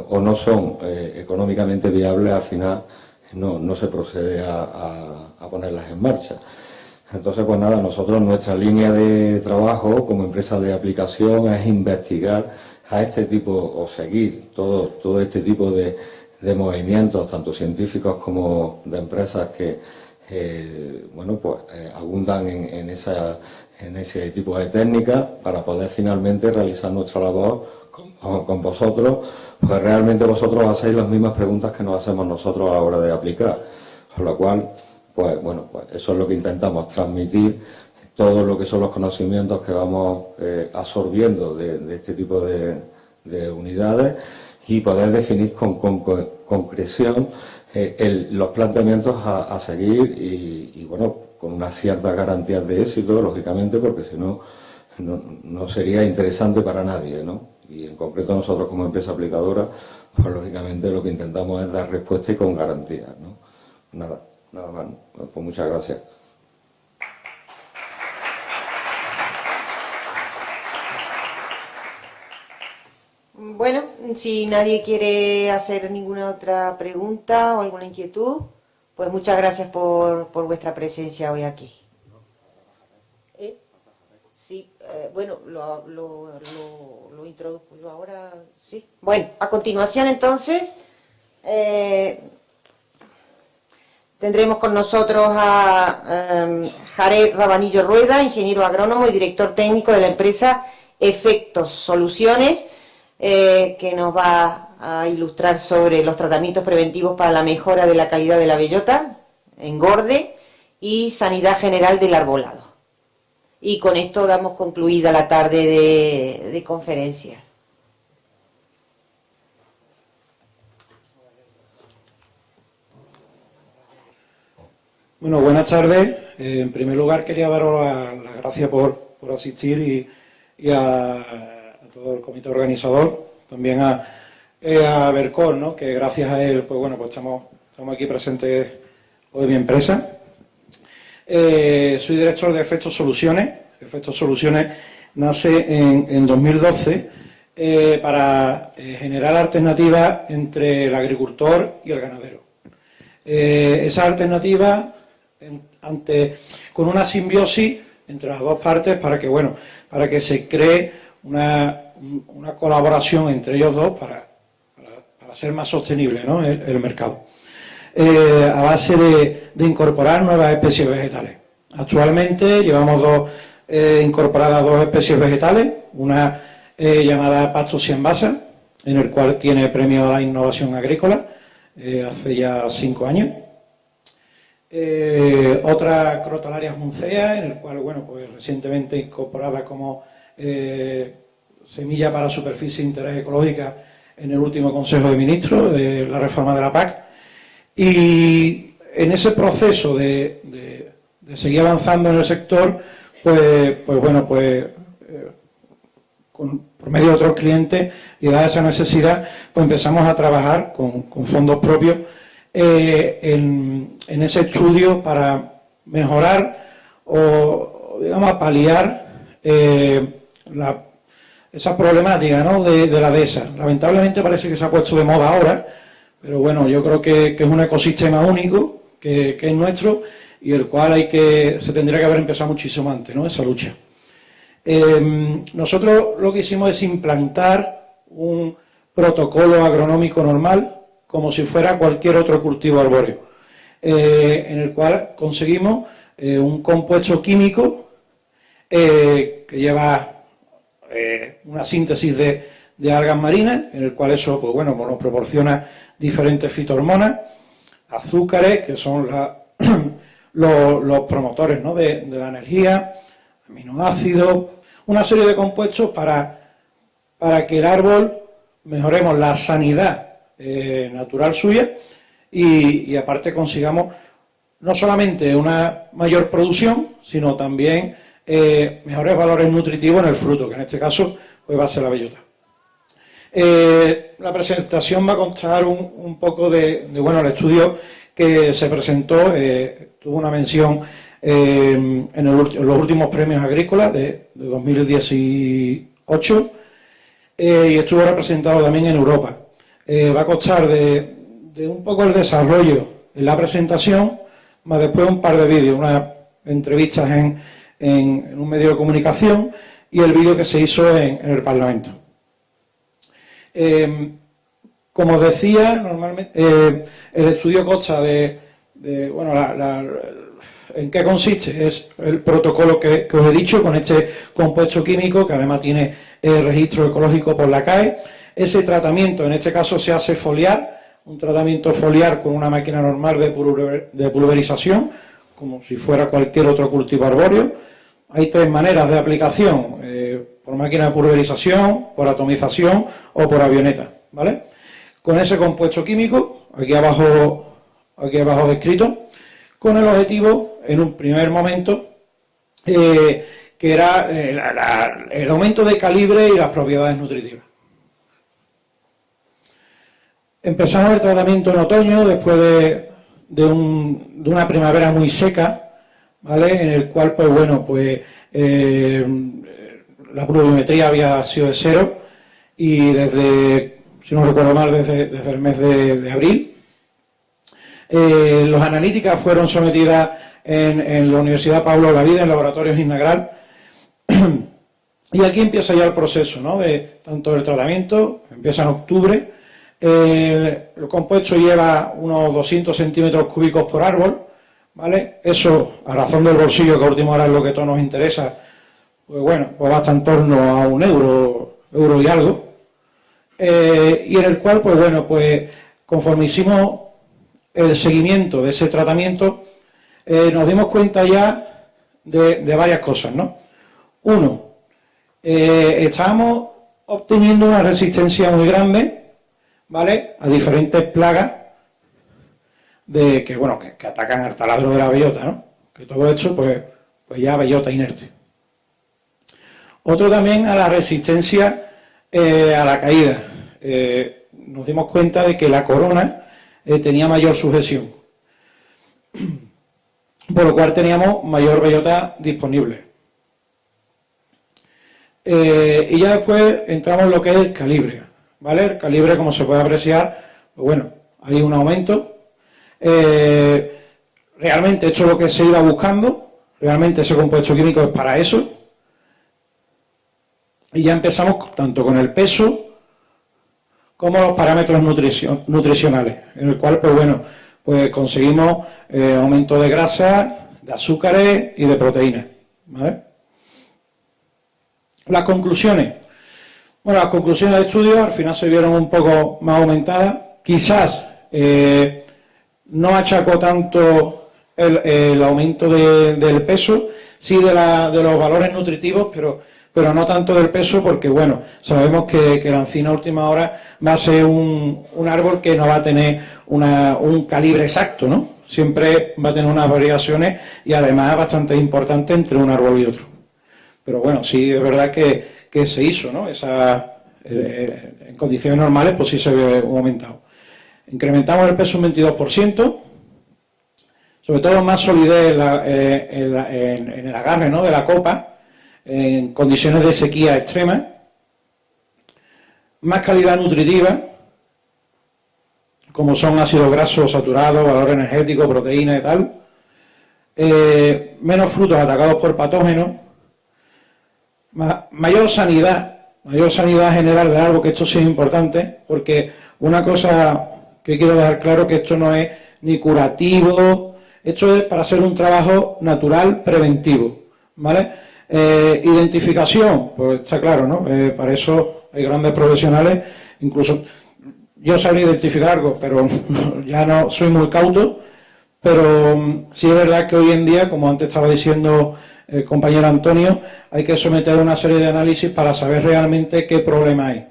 o no son económicamente viables, al final no se procede a ponerlas en marcha. Entonces, pues nada, nosotros nuestra línea de trabajo como empresa de aplicación es investigar a este tipo o seguir todo este tipo de movimientos, tanto científicos como de empresas que abundan en ese tipo de técnicas para poder finalmente realizar nuestra labor con vosotros, pues realmente vosotros hacéis las mismas preguntas que nos hacemos nosotros a la hora de aplicar, con lo cual, pues eso es lo que intentamos, transmitir todo lo que son los conocimientos que vamos absorbiendo de este tipo de unidades y poder definir con concreción los planteamientos a seguir y con unas ciertas garantías de éxito, lógicamente, porque si no sería interesante para nadie, ¿no? Y en concreto nosotros como empresa aplicadora, pues lógicamente lo que intentamos es dar respuesta y con garantías, ¿no? Nada más. Pues muchas gracias. Bueno, si nadie quiere hacer ninguna otra pregunta o alguna inquietud, pues muchas gracias por vuestra presencia hoy aquí. Sí, bueno, lo introduzco yo ahora, sí. Bueno, a continuación entonces tendremos con nosotros a Jared Rabanillo Rueda, ingeniero agrónomo y director técnico de la empresa Efectos Soluciones, que nos va a ilustrar sobre los tratamientos preventivos para la mejora de la calidad de la bellota, engorde y sanidad general del arbolado. Y con esto damos concluida la tarde de conferencias. Bueno, buenas tardes. En primer lugar quería daros las gracias por asistir y a todo el comité organizador, también a Bercor, ¿no? Que gracias a él, pues estamos aquí presentes hoy en mi empresa. Soy director de Efectos Soluciones. Efectos Soluciones nace en 2012 para generar alternativas entre el agricultor y el ganadero. Esa alternativa con una simbiosis entre las dos partes para que se cree una colaboración entre ellos dos para ser más sostenible, ¿no? el mercado. A base de incorporar nuevas especies vegetales. Actualmente llevamos incorporadas dos especies vegetales, una llamada Pasto Siambasa, en el cual tiene premio a la innovación agrícola hace ya 5 años. Otra Crotalaria juncea, en el cual recientemente incorporada como semilla para superficie de interés ecológica en el último Consejo de Ministros de la reforma de la PAC. Y en ese proceso de seguir avanzando en el sector, por medio de otros clientes y dada esa necesidad, pues empezamos a trabajar con fondos propios en ese estudio para mejorar o digamos, paliar esa problemática, ¿no?, de la dehesa. Lamentablemente parece que se ha puesto de moda ahora, pero bueno, yo creo que es un ecosistema único, que es nuestro, y el cual se tendría que haber empezado muchísimo antes, ¿no?, esa lucha. Nosotros lo que hicimos es implantar un protocolo agronómico normal, como si fuera cualquier otro cultivo arbóreo, en el cual conseguimos un compuesto químico que lleva una síntesis de algas marinas, en el cual eso pues nos proporciona diferentes fitohormonas, azúcares, que son los promotores, ¿no?, de la energía, aminoácidos, una serie de compuestos para que el árbol mejoremos la sanidad natural suya y aparte consigamos no solamente una mayor producción, sino también mejores valores nutritivos en el fruto, que en este caso pues va a ser la bellota. La presentación va a constar un poco de el estudio que se presentó, tuvo una mención en los últimos premios agrícolas de 2018 y estuvo representado también en Europa. Va a constar de un poco el desarrollo en la presentación, más después un par de vídeos, unas entrevistas en un medio de comunicación y el vídeo que se hizo en el Parlamento. Como os decía, normalmente el estudio consta ¿en qué consiste? Es el protocolo que os he dicho, con este compuesto químico, que además tiene registro ecológico por la CAE. Ese tratamiento, en este caso, se hace foliar, un tratamiento foliar con una máquina normal de pulverización, como si fuera cualquier otro cultivo arbóreo. Hay tres maneras de aplicación, por máquina de pulverización, por atomización o por avioneta, ¿vale? Con ese compuesto químico, aquí abajo descrito, con el objetivo, en un primer momento, que era el aumento de calibre y las propiedades nutritivas. Empezamos el tratamiento en otoño, después de una primavera muy seca, ¿vale?, en el cual, la pluviometría había sido de 0 y si no recuerdo mal, desde el mes de abril. Las analíticas fueron sometidas en la Universidad Pablo Olavide, en laboratorios Innagral, y aquí empieza ya el proceso, ¿no?, de tanto el tratamiento, empieza en octubre. El compuesto lleva unos 200 centímetros cúbicos por árbol, ¿vale? Eso, a razón del bolsillo, que a última hora es lo que todos nos interesa, pues va hasta en torno a €1 y algo. Y en el cual, conforme hicimos el seguimiento de ese tratamiento, nos dimos cuenta ya de varias cosas, ¿no? Uno, estábamos obteniendo una resistencia muy grande, ¿vale?, a diferentes plagas que atacan al taladro de la bellota, ¿no? Que todo esto, pues ya bellota inerte. Otro también a la resistencia a la caída. Nos dimos cuenta de que la corona tenía mayor sujeción, por lo cual teníamos mayor bellota disponible. Y ya después entramos en lo que es el calibre, ¿vale? El calibre, como se puede apreciar, hay un aumento. Realmente esto es lo que se iba buscando, realmente ese compuesto químico es para eso. Y ya empezamos tanto con el peso como los parámetros nutricionales, en el cual, conseguimos aumento de grasa, de azúcares y de proteínas, ¿vale? Las conclusiones. Las conclusiones del estudio al final se vieron un poco más aumentadas. Quizás no achacó tanto el aumento del peso, sí de los valores nutritivos, pero pero no tanto del peso porque, bueno, sabemos que la encina a última hora va a ser un árbol que no va a tener un calibre exacto, ¿no? Siempre va a tener unas variaciones y además bastante importantes entre un árbol y otro. Pero bueno, sí es verdad que se hizo, ¿no? En condiciones normales, pues sí se ve aumentado. Incrementamos el peso un 22%, sobre todo más solidez en el agarre, ¿no?, de la copa, en condiciones de sequía extrema, más calidad nutritiva, como son ácidos grasos saturados, valor energético, proteína y tal, menos frutos atacados por patógenos, mayor sanidad general del árbol, que esto sí es importante, porque una cosa que quiero dejar claro, que esto no es ni curativo, esto es para hacer un trabajo natural preventivo, ¿vale? Identificación, pues está claro, ¿no? Para eso hay grandes profesionales, incluso yo sabría identificar algo, pero ya no soy muy cauto, pero sí es verdad que hoy en día, como antes estaba diciendo el compañero Antonio, hay que someter una serie de análisis para saber realmente qué problema hay.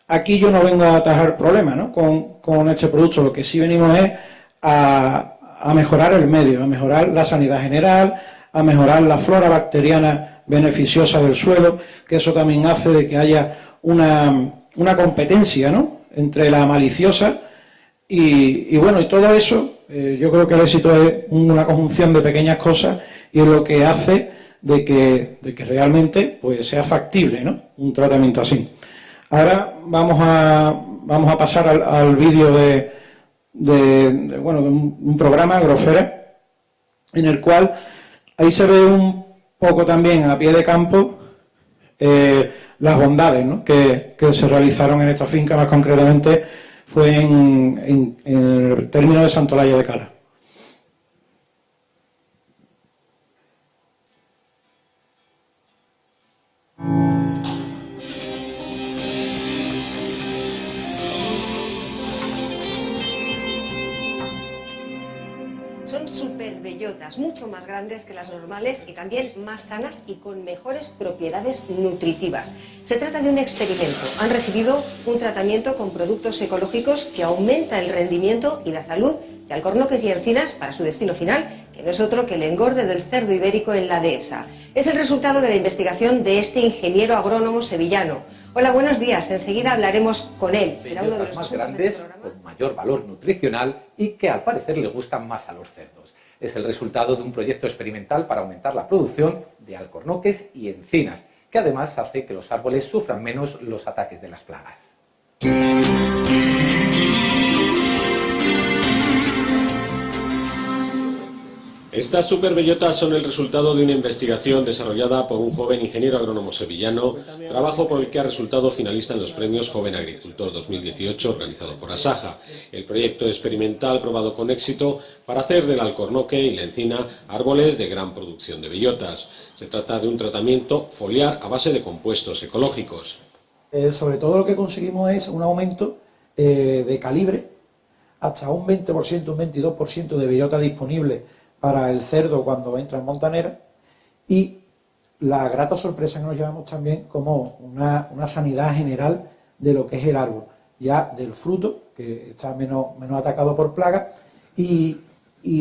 Aquí yo no vengo a atajar problemas, ¿no?, con este producto, lo que sí venimos es a mejorar el medio, a mejorar la sanidad general, a mejorar la flora bacteriana beneficiosa del suelo, que eso también hace de que haya una competencia, ¿no?, entre la maliciosa y bueno, y todo eso, yo creo que el éxito es una conjunción de pequeñas cosas y es lo que hace de que realmente pues sea factible, ¿no?, un tratamiento así. Ahora vamos a pasar al vídeo de un programa, Agrofera, en el cual ahí se ve un poco también a pie de campo las bondades, ¿no?, que se realizaron en esta finca, más concretamente fue en el término de Santolaya de Cala. Son super bellotas, mucho más grandes que las normales y también más sanas y con mejores propiedades nutritivas. Se trata de un experimento. Han recibido un tratamiento con productos ecológicos que aumenta el rendimiento y la salud de alcornoques y encinas para su destino final, que no es otro que el engorde del cerdo ibérico en la dehesa. Es el resultado de la investigación de este ingeniero agrónomo sevillano. Hola, buenos días. Enseguida hablaremos con él. Será uno de los más grandes, con mayor valor nutricional y que al parecer le gustan más a los cerdos. Es el resultado de un proyecto experimental para aumentar la producción de alcornoques y encinas, que además hace que los árboles sufran menos los ataques de las plagas. Estas superbellotas son el resultado de una investigación desarrollada por un joven ingeniero agrónomo sevillano, trabajo por el que ha resultado finalista en los premios Joven Agricultor 2018 organizado por Asaja, el proyecto experimental probado con éxito para hacer del alcornoque y la encina árboles de gran producción de bellotas. Se trata de un tratamiento foliar a base de compuestos ecológicos. Sobre todo lo que conseguimos es un aumento de calibre, hasta un 20%, un 22% de bellota disponible para el cerdo cuando entra en montanera, y la grata sorpresa que nos llevamos también como una sanidad general de lo que es el árbol, ya del fruto, que está menos atacado por plagas, y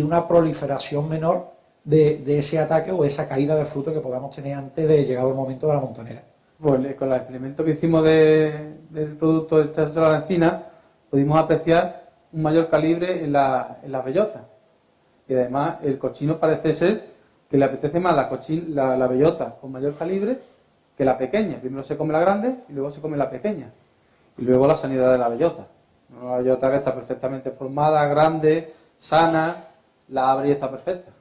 una proliferación menor de ese ataque o esa caída de fruto que podamos tener antes de llegado el momento de la montanera. Pues con el experimento que hicimos del producto de la encina, pudimos apreciar un mayor calibre en las bellotas. Y además el cochino parece ser que le apetece más la bellota con mayor calibre que la pequeña. Primero se come la grande y luego se come la pequeña. Y luego la sanidad de la bellota. Una bellota que está perfectamente formada, grande, sana, la abre y está perfecta.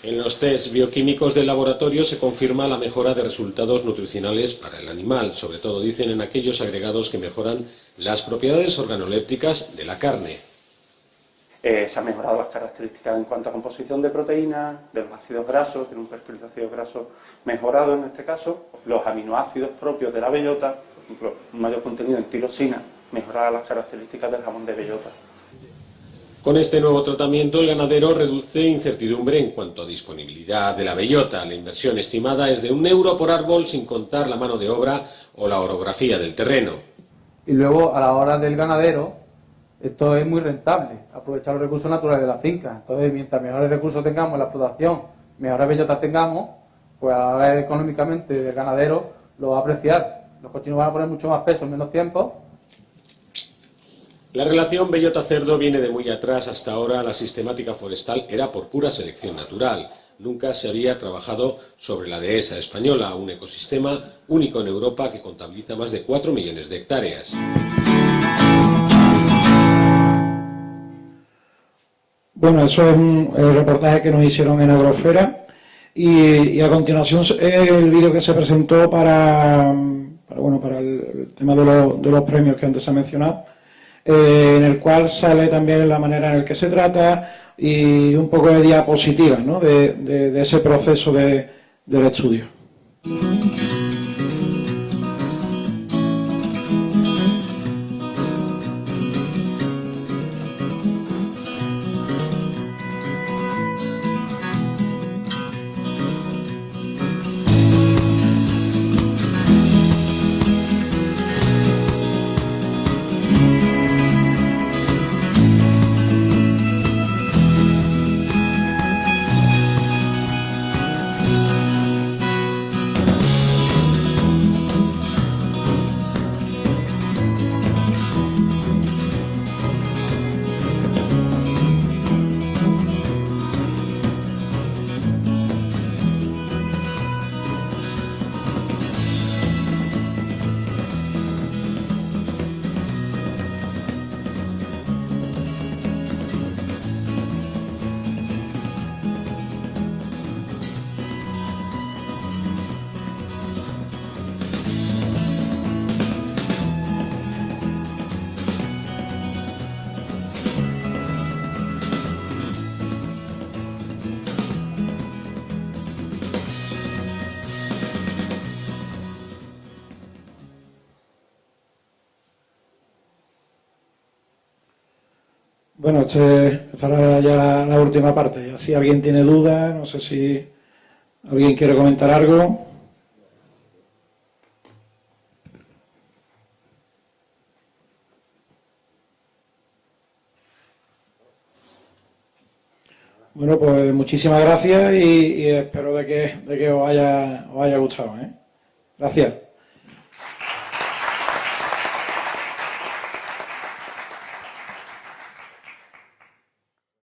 En los test bioquímicos del laboratorio se confirma la mejora de resultados nutricionales para el animal, sobre todo dicen en aquellos agregados que mejoran las propiedades organolépticas de la carne. Se han mejorado las características en cuanto a composición de proteínas, de los ácidos grasos, tiene un perfil de ácidos grasos mejorado en este caso, los aminoácidos propios de la bellota, por ejemplo, un mayor contenido en tirosina, mejorará las características del jamón de bellota. Con este nuevo tratamiento, el ganadero reduce incertidumbre en cuanto a disponibilidad de la bellota. La inversión estimada es de €1 por árbol, sin contar la mano de obra o la orografía del terreno. Y luego, a la hora del ganadero, esto es muy rentable, aprovechar los recursos naturales de la finca. Entonces, mientras mejores recursos tengamos en la explotación, mejores bellotas tengamos, pues a la hora económicamente del ganadero lo va a apreciar. Los cochinos van a poner mucho más peso en menos tiempo. La relación bellota-cerdo viene de muy atrás. Hasta ahora la sistemática forestal era por pura selección natural. Nunca se había trabajado sobre la dehesa española, un ecosistema único en Europa que contabiliza más de 4 millones de hectáreas. Bueno, eso es el reportaje que nos hicieron en Agrosfera y a continuación el vídeo que se presentó para el tema de los premios que antes se ha mencionado, en el cual sale también la manera en la que se trata y un poco de diapositivas, ¿no?, de ese proceso del estudio. Bueno, esta era ya la última parte. Si alguien tiene dudas, no sé si alguien quiere comentar algo. Bueno, pues muchísimas gracias y espero de que os haya gustado, ¿eh? Gracias.